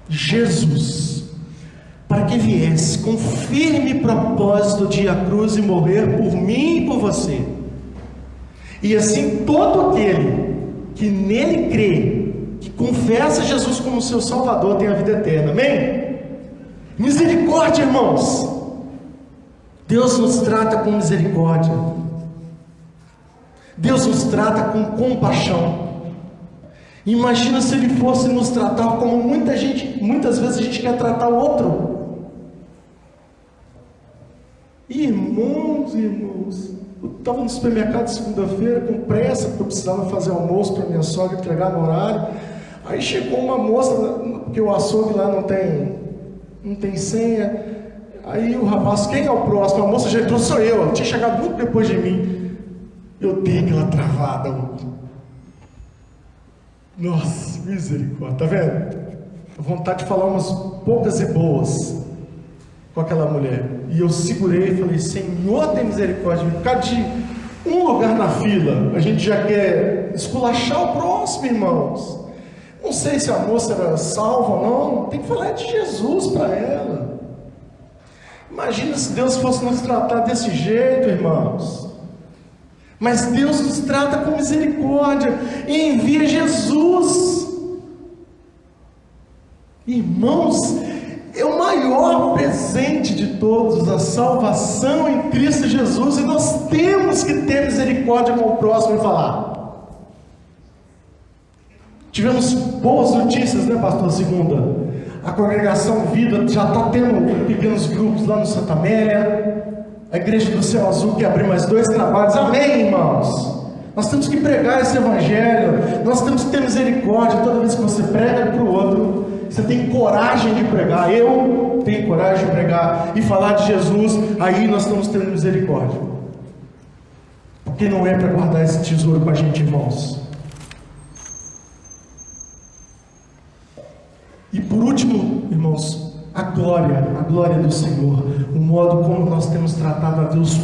Jesus, para que viesse com firme propósito de ir à cruz e morrer por mim e por você, e assim todo aquele que nele crê, que confessa Jesus como seu Salvador, tem a vida eterna. Amém? Misericórdia, irmãos. Deus nos trata com misericórdia. Deus nos trata com compaixão. Imagina se ele fosse nos tratar como muitas vezes a gente quer tratar o outro. Irmãos, eu estava no supermercado segunda-feira com pressa, porque eu precisava fazer almoço para minha sogra entregar no horário. Aí chegou uma moça, porque o açougue lá não tem senha. Aí o rapaz, quem é o próximo? A moça já entrou, sou eu. Ela tinha chegado muito depois de mim. Eu dei aquela travada. Nossa, misericórdia, tá vendo? A vontade de falar umas poucas e boas com aquela mulher. E eu segurei e falei, Senhor, tem misericórdia. Por causa de um lugar na fila, a gente já quer esculachar o próximo, irmãos. Não sei se a moça era salva ou não. Tem que falar de Jesus para ela. Imagina se Deus fosse nos tratar desse jeito, irmãos. Mas Deus nos trata com misericórdia e envia Jesus. Irmãos, é o maior presente de todos, a salvação em Cristo Jesus, e nós temos que ter misericórdia com o próximo e falar. Tivemos boas notícias, né, pastor? Segunda, a congregação Vida já está tendo pequenos grupos lá no Santa Amélia. A igreja do Céu Azul quer abrir mais 2 trabalhos. Amém, irmãos? Nós temos que pregar esse evangelho. Nós temos que ter misericórdia. Toda vez que você prega para o outro, você tem coragem de pregar. Eu tenho coragem de pregar e falar de Jesus. Aí nós estamos tendo misericórdia. Porque não é para guardar esse tesouro com a gente, irmãos. E por último, irmãos, a glória do Senhor, o modo como nós temos tratado a Deus.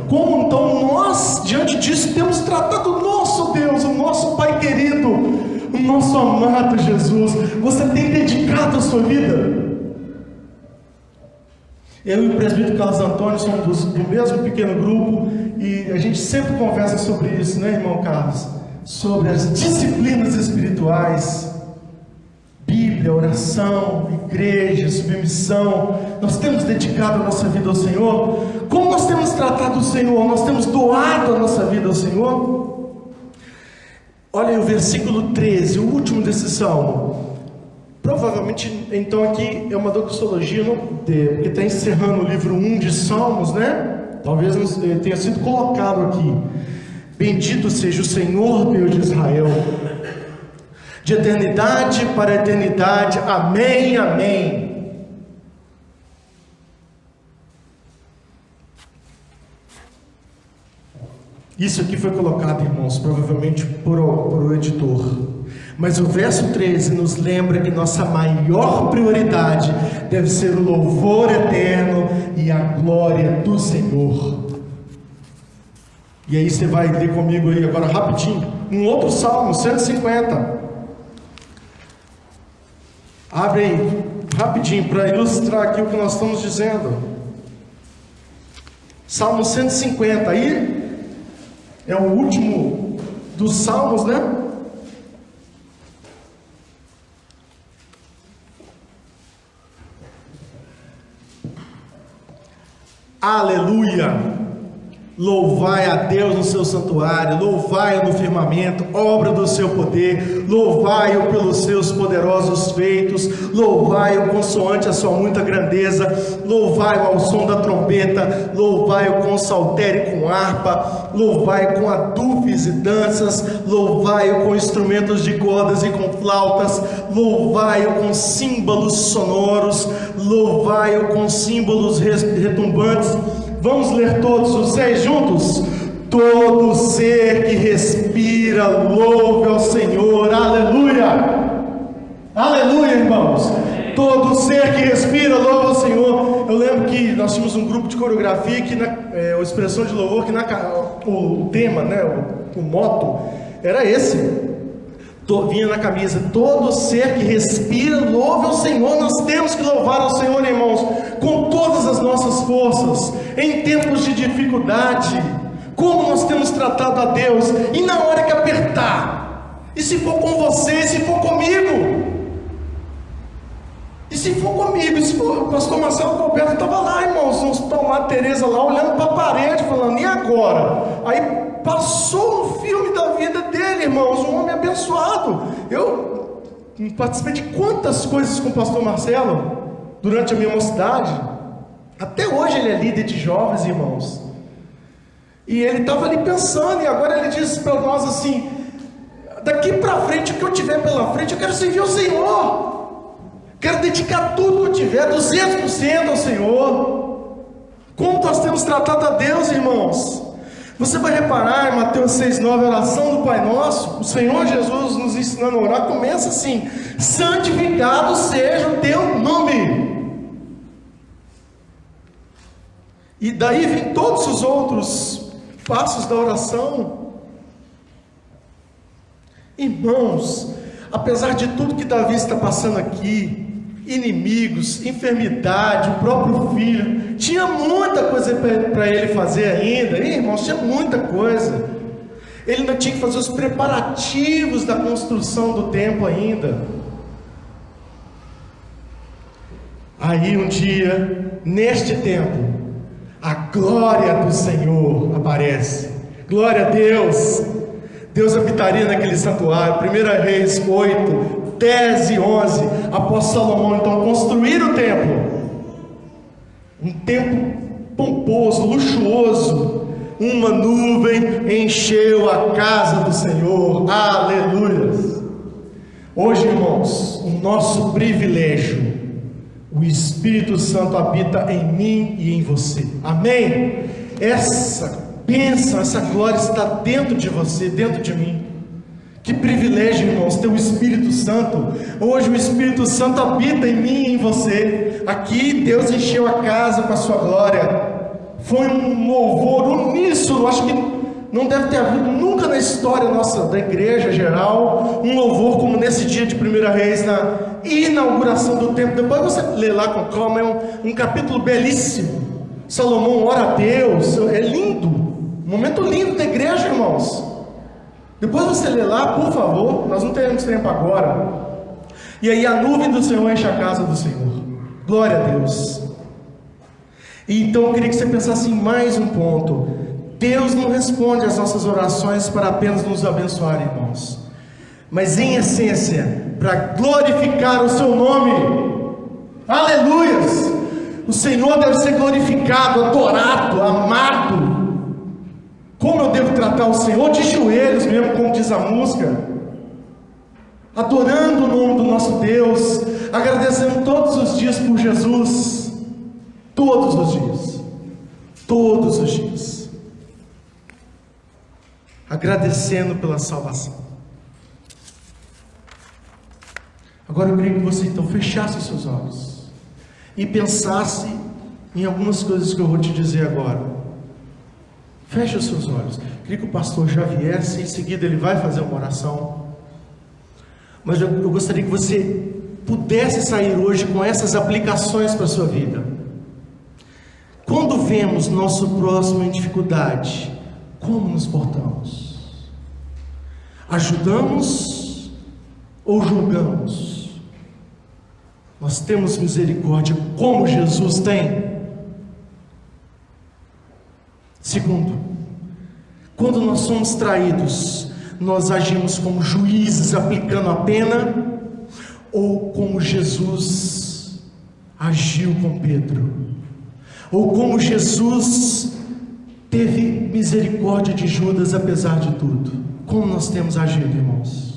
Como então nós, diante disso, temos tratado o nosso Deus, o nosso Pai querido, o nosso amado Jesus? Você tem dedicado a sua vida? Eu e o presbítero Carlos Antônio somos do mesmo pequeno grupo, e a gente sempre conversa sobre isso, né, irmão Carlos? Sobre as disciplinas espirituais, Bíblia, oração, igreja, submissão. Nós temos dedicado a nossa vida ao Senhor. Como nós temos tratado o Senhor? Nós temos doado a nossa vida ao Senhor? Olha aí o versículo 13, o último desse salmo. Provavelmente, então, aqui é uma doxologia, porque está encerrando o livro 1 de Salmos, né? Talvez tenha sido colocado aqui. Bendito seja o Senhor, Deus de Israel, de eternidade para eternidade. Amém, amém. Isso aqui foi colocado, irmãos, provavelmente por o editor. Mas o verso 13 nos lembra que nossa maior prioridade deve ser o louvor eterno e a glória do Senhor. E aí você vai ler comigo aí agora rapidinho um outro salmo, 150. Abre aí, rapidinho, para ilustrar aqui o que nós estamos dizendo. Salmo 150, aí é o último dos salmos, né? Aleluia! Louvai a Deus no seu santuário, louvai-o no firmamento, obra do seu poder, louvai-o pelos seus poderosos feitos, louvai-o consoante a sua muita grandeza, louvai-o ao som da trombeta, louvai-o com saltério e com harpa, louvai-o com adufes e danças, louvai-o com instrumentos de cordas e com flautas, louvai-o com símbolos sonoros, louvai-o com símbolos retumbantes. Vamos ler todos os 6 juntos? Todo ser que respira, louve ao Senhor. Aleluia! Aleluia, irmãos! Todo ser que respira, louve ao Senhor. Eu lembro que nós tínhamos um grupo de coreografia que a expressão de louvor, que o tema, né, o motto, era esse. Vinha na camisa: todo ser que respira, louve ao Senhor. Nós temos que louvar ao Senhor, irmãos, com todas as nossas forças, em tempos de dificuldade. Como nós temos tratado a Deus, e na hora que apertar, e se for com você, e se for comigo, e se for comigo, se for, o pastor Marcelo Roberto estava lá, irmãos, no Hospital Madre Teresa lá, olhando para a parede, falando: e agora? Aí passou um filme da vida dele, irmãos, um homem abençoado. Eu participei de quantas coisas com o pastor Marcelo durante a minha mocidade. Até hoje ele é líder de jovens, irmãos. E ele estava ali pensando, e agora ele diz para nós assim: daqui para frente, o que eu tiver pela frente, eu quero servir ao Senhor. Quero dedicar tudo que eu tiver, 200% ao Senhor. Como nós temos tratado a Deus, irmãos? Você vai reparar em Mateus 6,9, a oração do Pai Nosso, o Senhor Jesus nos ensinando a orar, começa assim: santificado seja o teu nome. E daí vem todos os outros passos da oração. Irmãos, apesar de tudo que Davi está passando aqui, inimigos, enfermidade, o próprio filho, tinha muita coisa para ele fazer ainda. Irmãos, tinha muita coisa. Ele ainda tinha que fazer os preparativos da construção do templo ainda. Aí um dia, neste templo, a glória do Senhor aparece. Glória a Deus. Deus habitaria naquele santuário. 1 Reis 8, 10 e 11, após Salomão então construir o templo, um templo pomposo, luxuoso, uma nuvem encheu a casa do Senhor. Aleluia. Hoje, irmãos, o nosso privilégio, o Espírito Santo habita em mim e em você. Amém? Essa bênção, essa glória está dentro de você, dentro de mim. Que privilégio, irmãos, ter o Espírito Santo. Hoje o Espírito Santo habita em mim e em você. Aqui Deus encheu a casa com a sua glória. Foi um louvor uníssono. Acho que não deve ter havido nunca na história nossa, da igreja geral, um louvor como nesse dia de 1 Reis, na inauguração do templo. Depois você lê lá com calma, é um capítulo belíssimo. Salomão ora a Deus, é lindo, um momento lindo da igreja, irmãos. Depois você lê lá, por favor, nós não teremos tempo agora. E aí a nuvem do Senhor enche a casa do Senhor. Glória a Deus. E então eu queria que você pensasse em mais um ponto. Deus não responde às nossas orações para apenas nos abençoar, irmãos, mas em essência, para glorificar o seu nome. Aleluias! O Senhor deve ser glorificado, adorado, amado. Como eu devo tratar o Senhor? De joelhos mesmo, como diz a música, adorando o nome do nosso Deus, agradecendo todos os dias por Jesus. Todos os dias. Todos os dias. Agradecendo pela salvação. Agora eu queria que você então fechasse os seus olhos e pensasse em algumas coisas que eu vou te dizer agora. Feche os seus olhos. Eu queria que o pastor já viesse, em seguida ele vai fazer uma oração. Mas eu gostaria que você pudesse sair hoje com essas aplicações para a sua vida. Quando vemos nosso próximo em dificuldade, como nos portamos? Ajudamos ou julgamos? Nós temos misericórdia como Jesus tem? Segundo, quando nós somos traídos, nós agimos como juízes aplicando a pena, ou como Jesus agiu com Pedro, ou como Jesus teve misericórdia de Judas apesar de tudo? Como nós temos agido, irmãos?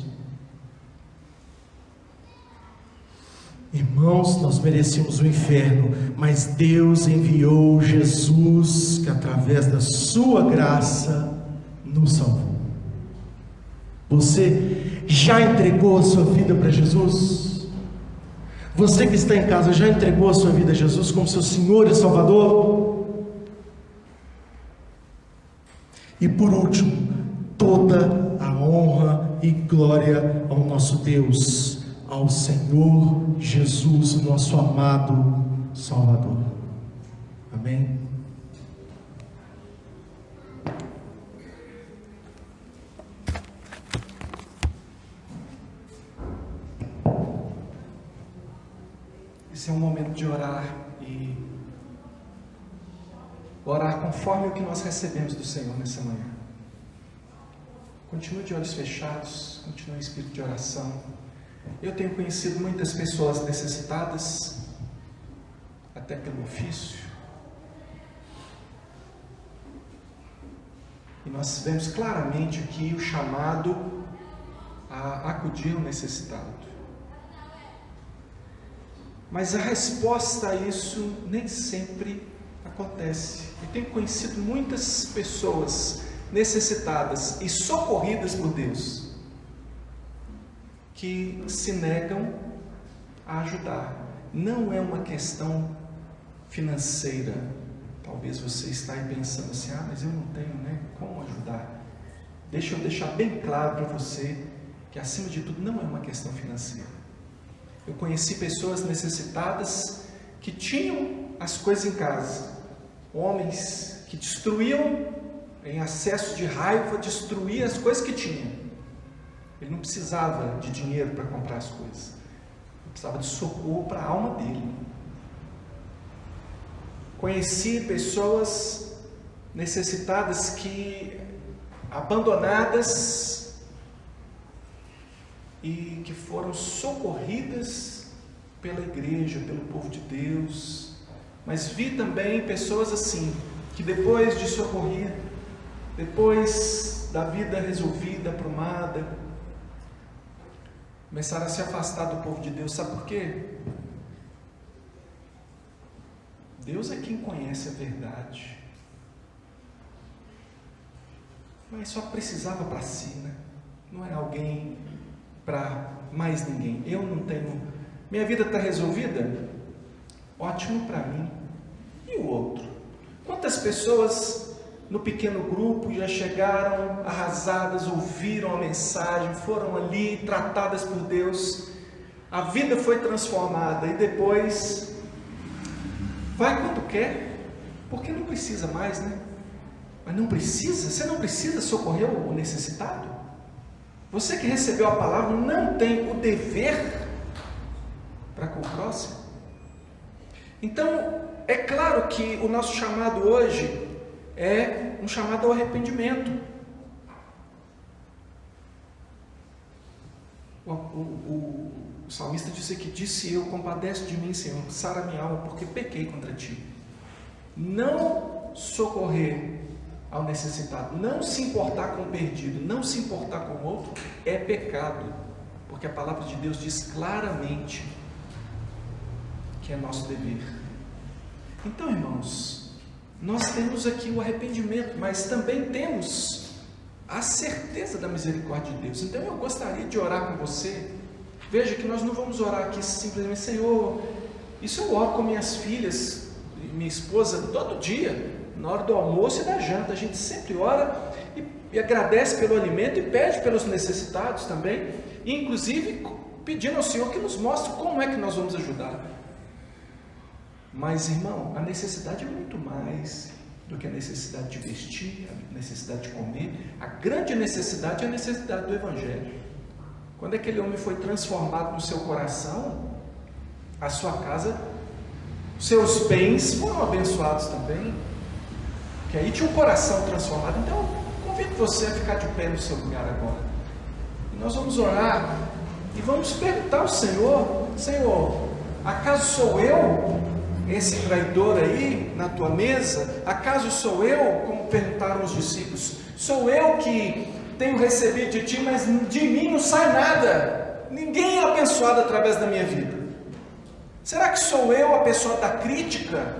Irmãos, nós merecíamos o inferno, mas Deus enviou Jesus, que através da sua graça nos salvou. Você já entregou a sua vida para Jesus? Você que está em casa, já entregou a sua vida a Jesus como seu Senhor e Salvador? E por último, toda a honra e glória ao nosso Deus, ao Senhor Jesus, o nosso amado Salvador. Amém? Esse é um momento de orar e orar conforme o que nós recebemos do Senhor nessa manhã. continue de olhos fechados, continue em espírito de oração. Eu tenho conhecido muitas pessoas necessitadas, até pelo ofício, e nós vemos claramente aqui o chamado a acudir ao necessitado. Mas a resposta a isso nem sempre acontece. Eu tenho conhecido muitas pessoas necessitadas e socorridas por Deus que se negam a ajudar. Não é uma questão financeira. Talvez você está aí pensando assim, mas eu não tenho, como ajudar. Deixa eu deixar bem claro para você que acima de tudo não é uma questão financeira. Eu conheci pessoas necessitadas que tinham as coisas em casa, homens que destruíam, em acesso de raiva, destruíam as coisas que tinham. Ele não precisava de dinheiro para comprar as coisas, ele precisava de socorro para a alma dele. Conheci pessoas necessitadas que, abandonadas, e que foram socorridas pela igreja, pelo povo de Deus. Mas vi também pessoas assim, que depois de socorrer, depois da vida resolvida, aprumada, começaram a se afastar do povo de Deus. Sabe por quê? Deus é quem conhece a verdade, mas só precisava para si, não é alguém para mais ninguém. Eu não tenho, minha vida está resolvida? Ótimo para mim. E o outro? Quantas pessoas no pequeno grupo já chegaram arrasadas, ouviram a mensagem, foram ali tratadas por Deus, a vida foi transformada e depois vai quando quer, porque não precisa mais, Mas não precisa? Você não precisa socorrer o necessitado? Você que recebeu a palavra não tem o dever para com o próximo? Então, é claro que o nosso chamado hoje é um chamado ao arrependimento. O salmista disse aqui, disse eu, compadece de mim, Senhor, sara minha alma, porque pequei contra ti. Não socorrer ao necessitado, não se importar com o perdido, não se importar com o outro, é pecado, porque a palavra de Deus diz claramente que é nosso dever. Então, irmãos, nós temos aqui o arrependimento, mas também temos a certeza da misericórdia de Deus. Então eu gostaria de orar com você. Veja que nós não vamos orar aqui simplesmente, Senhor, isso eu oro com minhas filhas e minha esposa todo dia, na hora do almoço e da janta. A gente sempre ora e agradece pelo alimento e pede pelos necessitados também, e inclusive pedindo ao Senhor que nos mostre como é que nós vamos ajudar. Mas, irmão, a necessidade é muito mais do que a necessidade de vestir, a necessidade de comer. A grande necessidade é a necessidade do Evangelho. Quando aquele homem foi transformado no seu coração, a sua casa, seus bens foram abençoados também, que aí tinha um coração transformado. Então, convido você a ficar de pé no seu lugar agora. E nós vamos orar e vamos perguntar ao Senhor, Senhor, acaso sou eu esse traidor aí na tua mesa? Acaso sou eu, como perguntaram os discípulos, sou eu que tenho recebido de ti, mas de mim não sai nada, ninguém é abençoado através da minha vida? Será que sou eu a pessoa da crítica?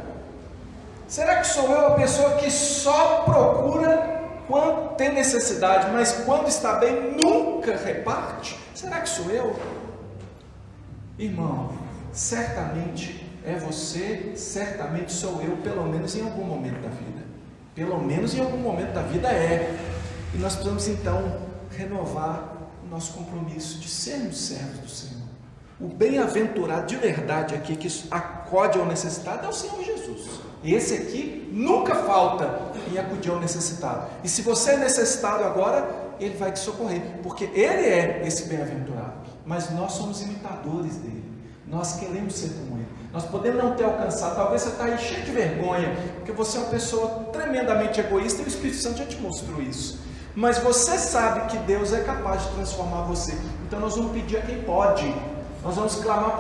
Será que sou eu a pessoa que só procura quando tem necessidade, mas quando está bem nunca reparte? Será que sou eu? Irmão, certamente é você, certamente sou eu, pelo menos em algum momento da vida. Pelo menos em algum momento da vida é. E nós precisamos então renovar o nosso compromisso de sermos servos do Senhor. O bem-aventurado de verdade aqui, que acode ao necessitado, é o Senhor Jesus. Esse aqui nunca falta em acudir ao necessitado. E se você é necessitado agora, Ele vai te socorrer, porque Ele é esse bem-aventurado. Mas nós somos imitadores dele. Nós queremos ser como Ele. Nós podemos não ter alcançado. Talvez você está aí cheio de vergonha, porque você é uma pessoa tremendamente egoísta e o Espírito Santo já te mostrou isso. mas você sabe que Deus é capaz de transformar você. Então nós vamos pedir a quem pode, nós vamos clamar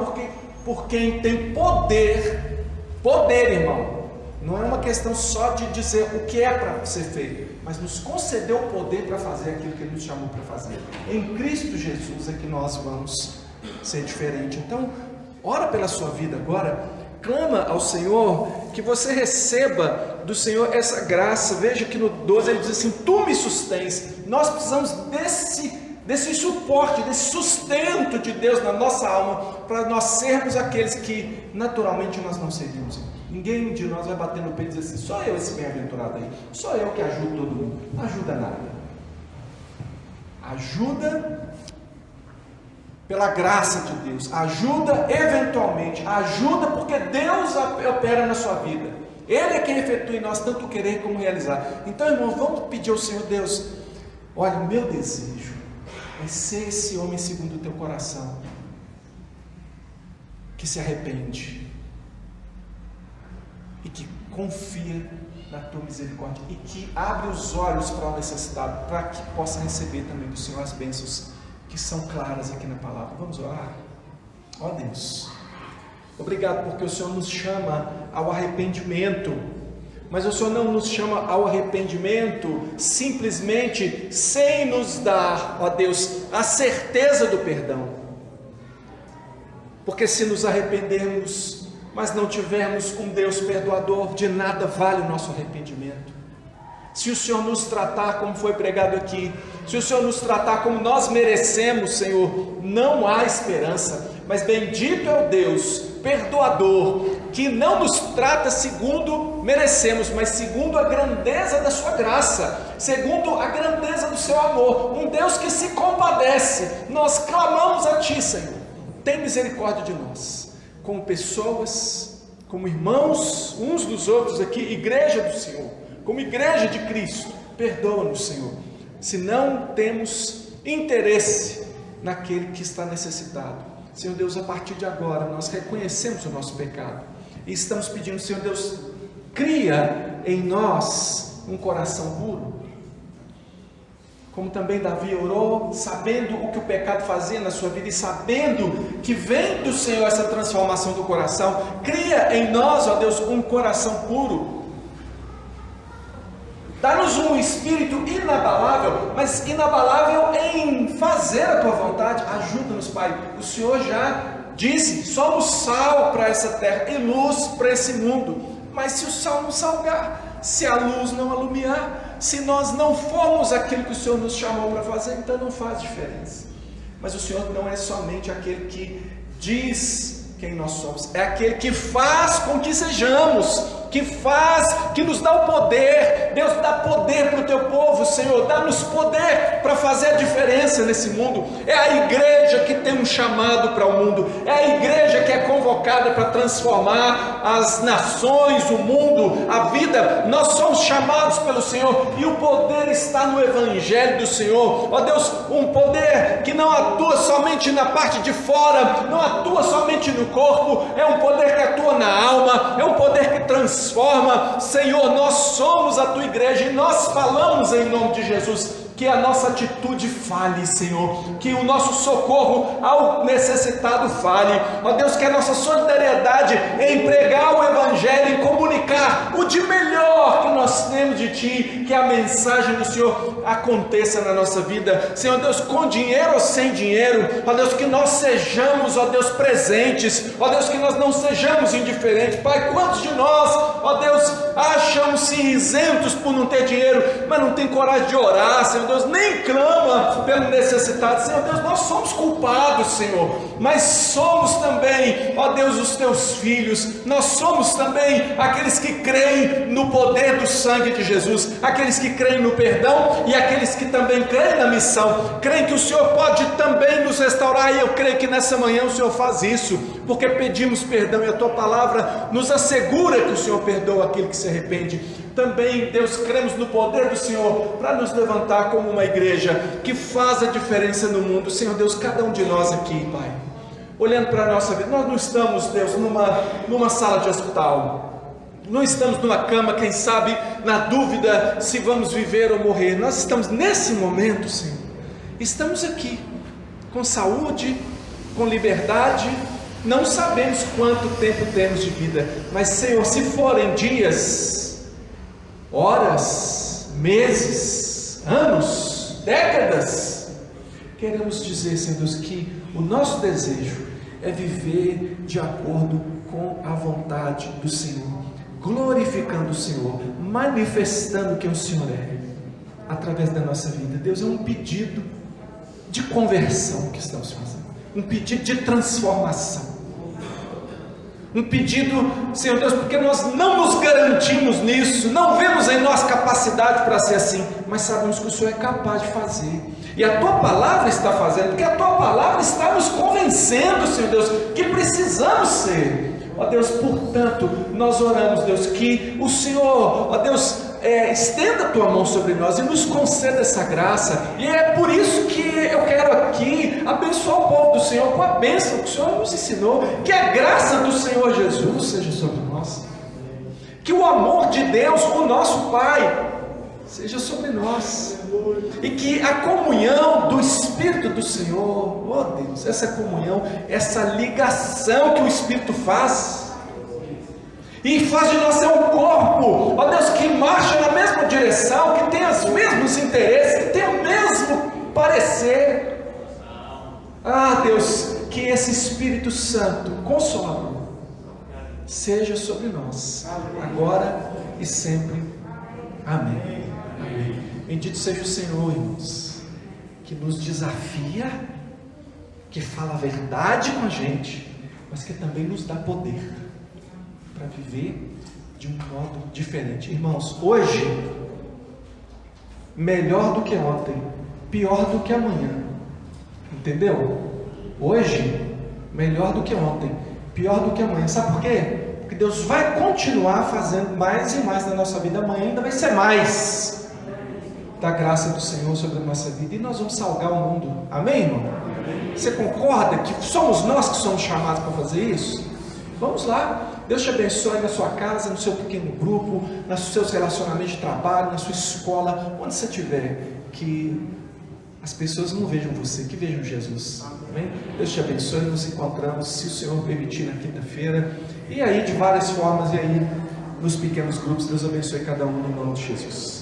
por quem tem poder. Poder, irmão, não é uma questão só de dizer o que é para ser feito, mas nos concedeu o poder para fazer aquilo que Ele nos chamou para fazer. Em Cristo Jesus é que nós vamos ser diferente. Então, ora pela sua vida agora, clama ao Senhor, que você receba do Senhor essa graça. Veja que no 12 ele diz assim: tu me sustens. Nós precisamos desse suporte, desse sustento de Deus na nossa alma, para nós sermos aqueles que naturalmente nós não seríamos. Ninguém de nós vai bater no peito e dizer assim: só eu esse bem-aventurado aí, só eu que ajudo todo mundo. Não ajuda nada. Ajuda pela graça de Deus, ajuda eventualmente, ajuda porque Deus opera na sua vida. Ele é quem efetua em nós tanto querer como realizar. Então, irmãos, vamos pedir ao Senhor: Deus, olha, o meu desejo é ser esse homem segundo o teu coração, que se arrepende e que confia na tua misericórdia e que abre os olhos para o necessitado, para que possa receber também do Senhor as bênçãos que são claras aqui na palavra. Vamos orar. Ó Deus, obrigado porque o Senhor nos chama ao arrependimento, mas o Senhor não nos chama ao arrependimento simplesmente sem nos dar, ó Deus, a certeza do perdão. Porque se nos arrependermos, mas não tivermos um Deus perdoador, de nada vale o nosso arrependimento. Se o Senhor nos tratar como foi pregado aqui, se o Senhor nos tratar como nós merecemos, Senhor, não há esperança. Mas bendito é o Deus perdoador, que não nos trata segundo merecemos, mas segundo a grandeza da sua graça, segundo a grandeza do seu amor. Um Deus que se compadece. Nós clamamos a Ti, Senhor, tem misericórdia de nós, como pessoas, como irmãos uns dos outros aqui, igreja do Senhor, como igreja de Cristo. Perdoa-nos, Senhor, se não temos interesse naquele que está necessitado. Senhor Deus, a partir de agora nós reconhecemos o nosso pecado e estamos pedindo, Senhor Deus, cria em nós um coração puro, como também Davi orou, sabendo o que o pecado fazia na sua vida e sabendo que vem do Senhor essa transformação do coração. Cria em nós, ó Deus, um coração puro. Dá-nos um espírito inabalável, mas inabalável em fazer a Tua vontade. Ajuda-nos, Pai. O Senhor já disse: somos sal para essa terra e luz para esse mundo. Mas se o sal não salgar, se a luz não alumiar, se nós não formos aquilo que o Senhor nos chamou para fazer, então não faz diferença. Mas o Senhor não é somente aquele que diz quem nós somos, é aquele que faz com que sejamos, que faz, que nos dá o poder. Deus dá poder para o teu povo, Senhor, dá-nos poder para fazer a diferença nesse mundo. É a igreja que tem um chamado para o mundo, é a igreja que é convocada para transformar as nações, o mundo, a vida. Nós somos chamados pelo Senhor e o poder está no Evangelho do Senhor. Ó Deus, um poder que não atua somente na parte de fora, não atua somente no corpo, é um poder que atua na alma, é um poder que transforma. Senhor, nós somos a Tua igreja e nós falamos em nome de Jesus que a nossa atitude fale, Senhor, que o nosso socorro ao necessitado fale. Ó Deus, que a nossa solidariedade em pregar o Evangelho, em comunicar o de melhor que nós temos de Ti, que a mensagem do Senhor aconteça na nossa vida, Senhor Deus, com dinheiro ou sem dinheiro. Ó Deus, que nós sejamos, ó Deus, presentes. Ó Deus, que nós não sejamos indiferentes. Pai, quantos de nós, ó Deus, acham-se isentos por não ter dinheiro, mas não tem coragem de orar, Senhor Deus, nem clama pelo necessitado. Senhor Deus, nós somos culpados, Senhor, mas somos também, ó Deus, os Teus filhos. Nós somos também aqueles que creem no poder do sangue de Jesus, aqueles que creem no perdão e aqueles que também creem na missão, creem que o Senhor pode também nos restaurar. E eu creio que nessa manhã o Senhor faz isso, porque pedimos perdão e a Tua palavra nos assegura que o Senhor perdoa aquele que se arrepende. Também, Deus, cremos no poder do Senhor para nos levantar como uma igreja que faz a diferença no mundo. Senhor Deus, cada um de nós aqui, Pai, olhando para a nossa vida, nós não estamos, Deus, numa sala de hospital. Não estamos numa cama, quem sabe, na dúvida se vamos viver ou morrer. Nós estamos nesse momento, Senhor. Estamos aqui, com saúde, com liberdade. Não sabemos quanto tempo temos de vida, mas, Senhor, se forem dias, horas, meses, anos, décadas, queremos dizer, Senhor Deus, que o nosso desejo é viver de acordo com a vontade do Senhor, glorificando o Senhor, manifestando quem o Senhor é, através da nossa vida. Deus, é um pedido de conversão que estamos fazendo, um pedido de transformação, um pedido, Senhor Deus, porque nós não nos garantimos nisso, não vemos em nós capacidade para ser assim, mas sabemos que o Senhor é capaz de fazer, e a Tua Palavra está fazendo, porque a Tua Palavra está nos convencendo, Senhor Deus, que precisamos ser. Ó Deus, portanto, nós oramos, Deus, que o Senhor, ó Deus, estenda a Tua mão sobre nós e nos conceda essa graça. E é por isso que eu quero aqui abençoar o povo do Senhor com a bênção que o Senhor nos ensinou, que a graça do Senhor Jesus seja sobre nós, que o amor de Deus, o nosso Pai, seja sobre nós, e que a comunhão do Espírito do Senhor, oh Deus, essa comunhão, essa ligação que o Espírito faz, e faz de nós ser um corpo, ó Deus, que marcha na mesma direção, que tem os mesmos interesses, que tem o mesmo parecer. Ah Deus, que esse Espírito Santo Consolador seja sobre nós, agora e sempre. Amém. Amém. Bendito seja o Senhor, irmãos, que nos desafia, que fala a verdade com a gente, mas que também nos dá poder para viver de um modo diferente. Irmãos, hoje, melhor do que ontem, pior do que amanhã. Entendeu? Hoje, melhor do que ontem, pior do que amanhã. Sabe por quê? Porque Deus vai continuar fazendo mais e mais na nossa vida. Amanhã ainda vai ser mais da graça do Senhor sobre a nossa vida, e nós vamos salgar o mundo. Amém, irmão? Você concorda que somos nós que somos chamados para fazer isso? Vamos lá. Deus te abençoe na sua casa, no seu pequeno grupo, nos seus relacionamentos de trabalho, na sua escola, onde você estiver, que as pessoas não vejam você, que vejam Jesus. Amém? Deus te abençoe. Nos encontramos, se o Senhor permitir, na quinta-feira, e aí de várias formas, e aí nos pequenos grupos. Deus abençoe cada um no nome de Jesus.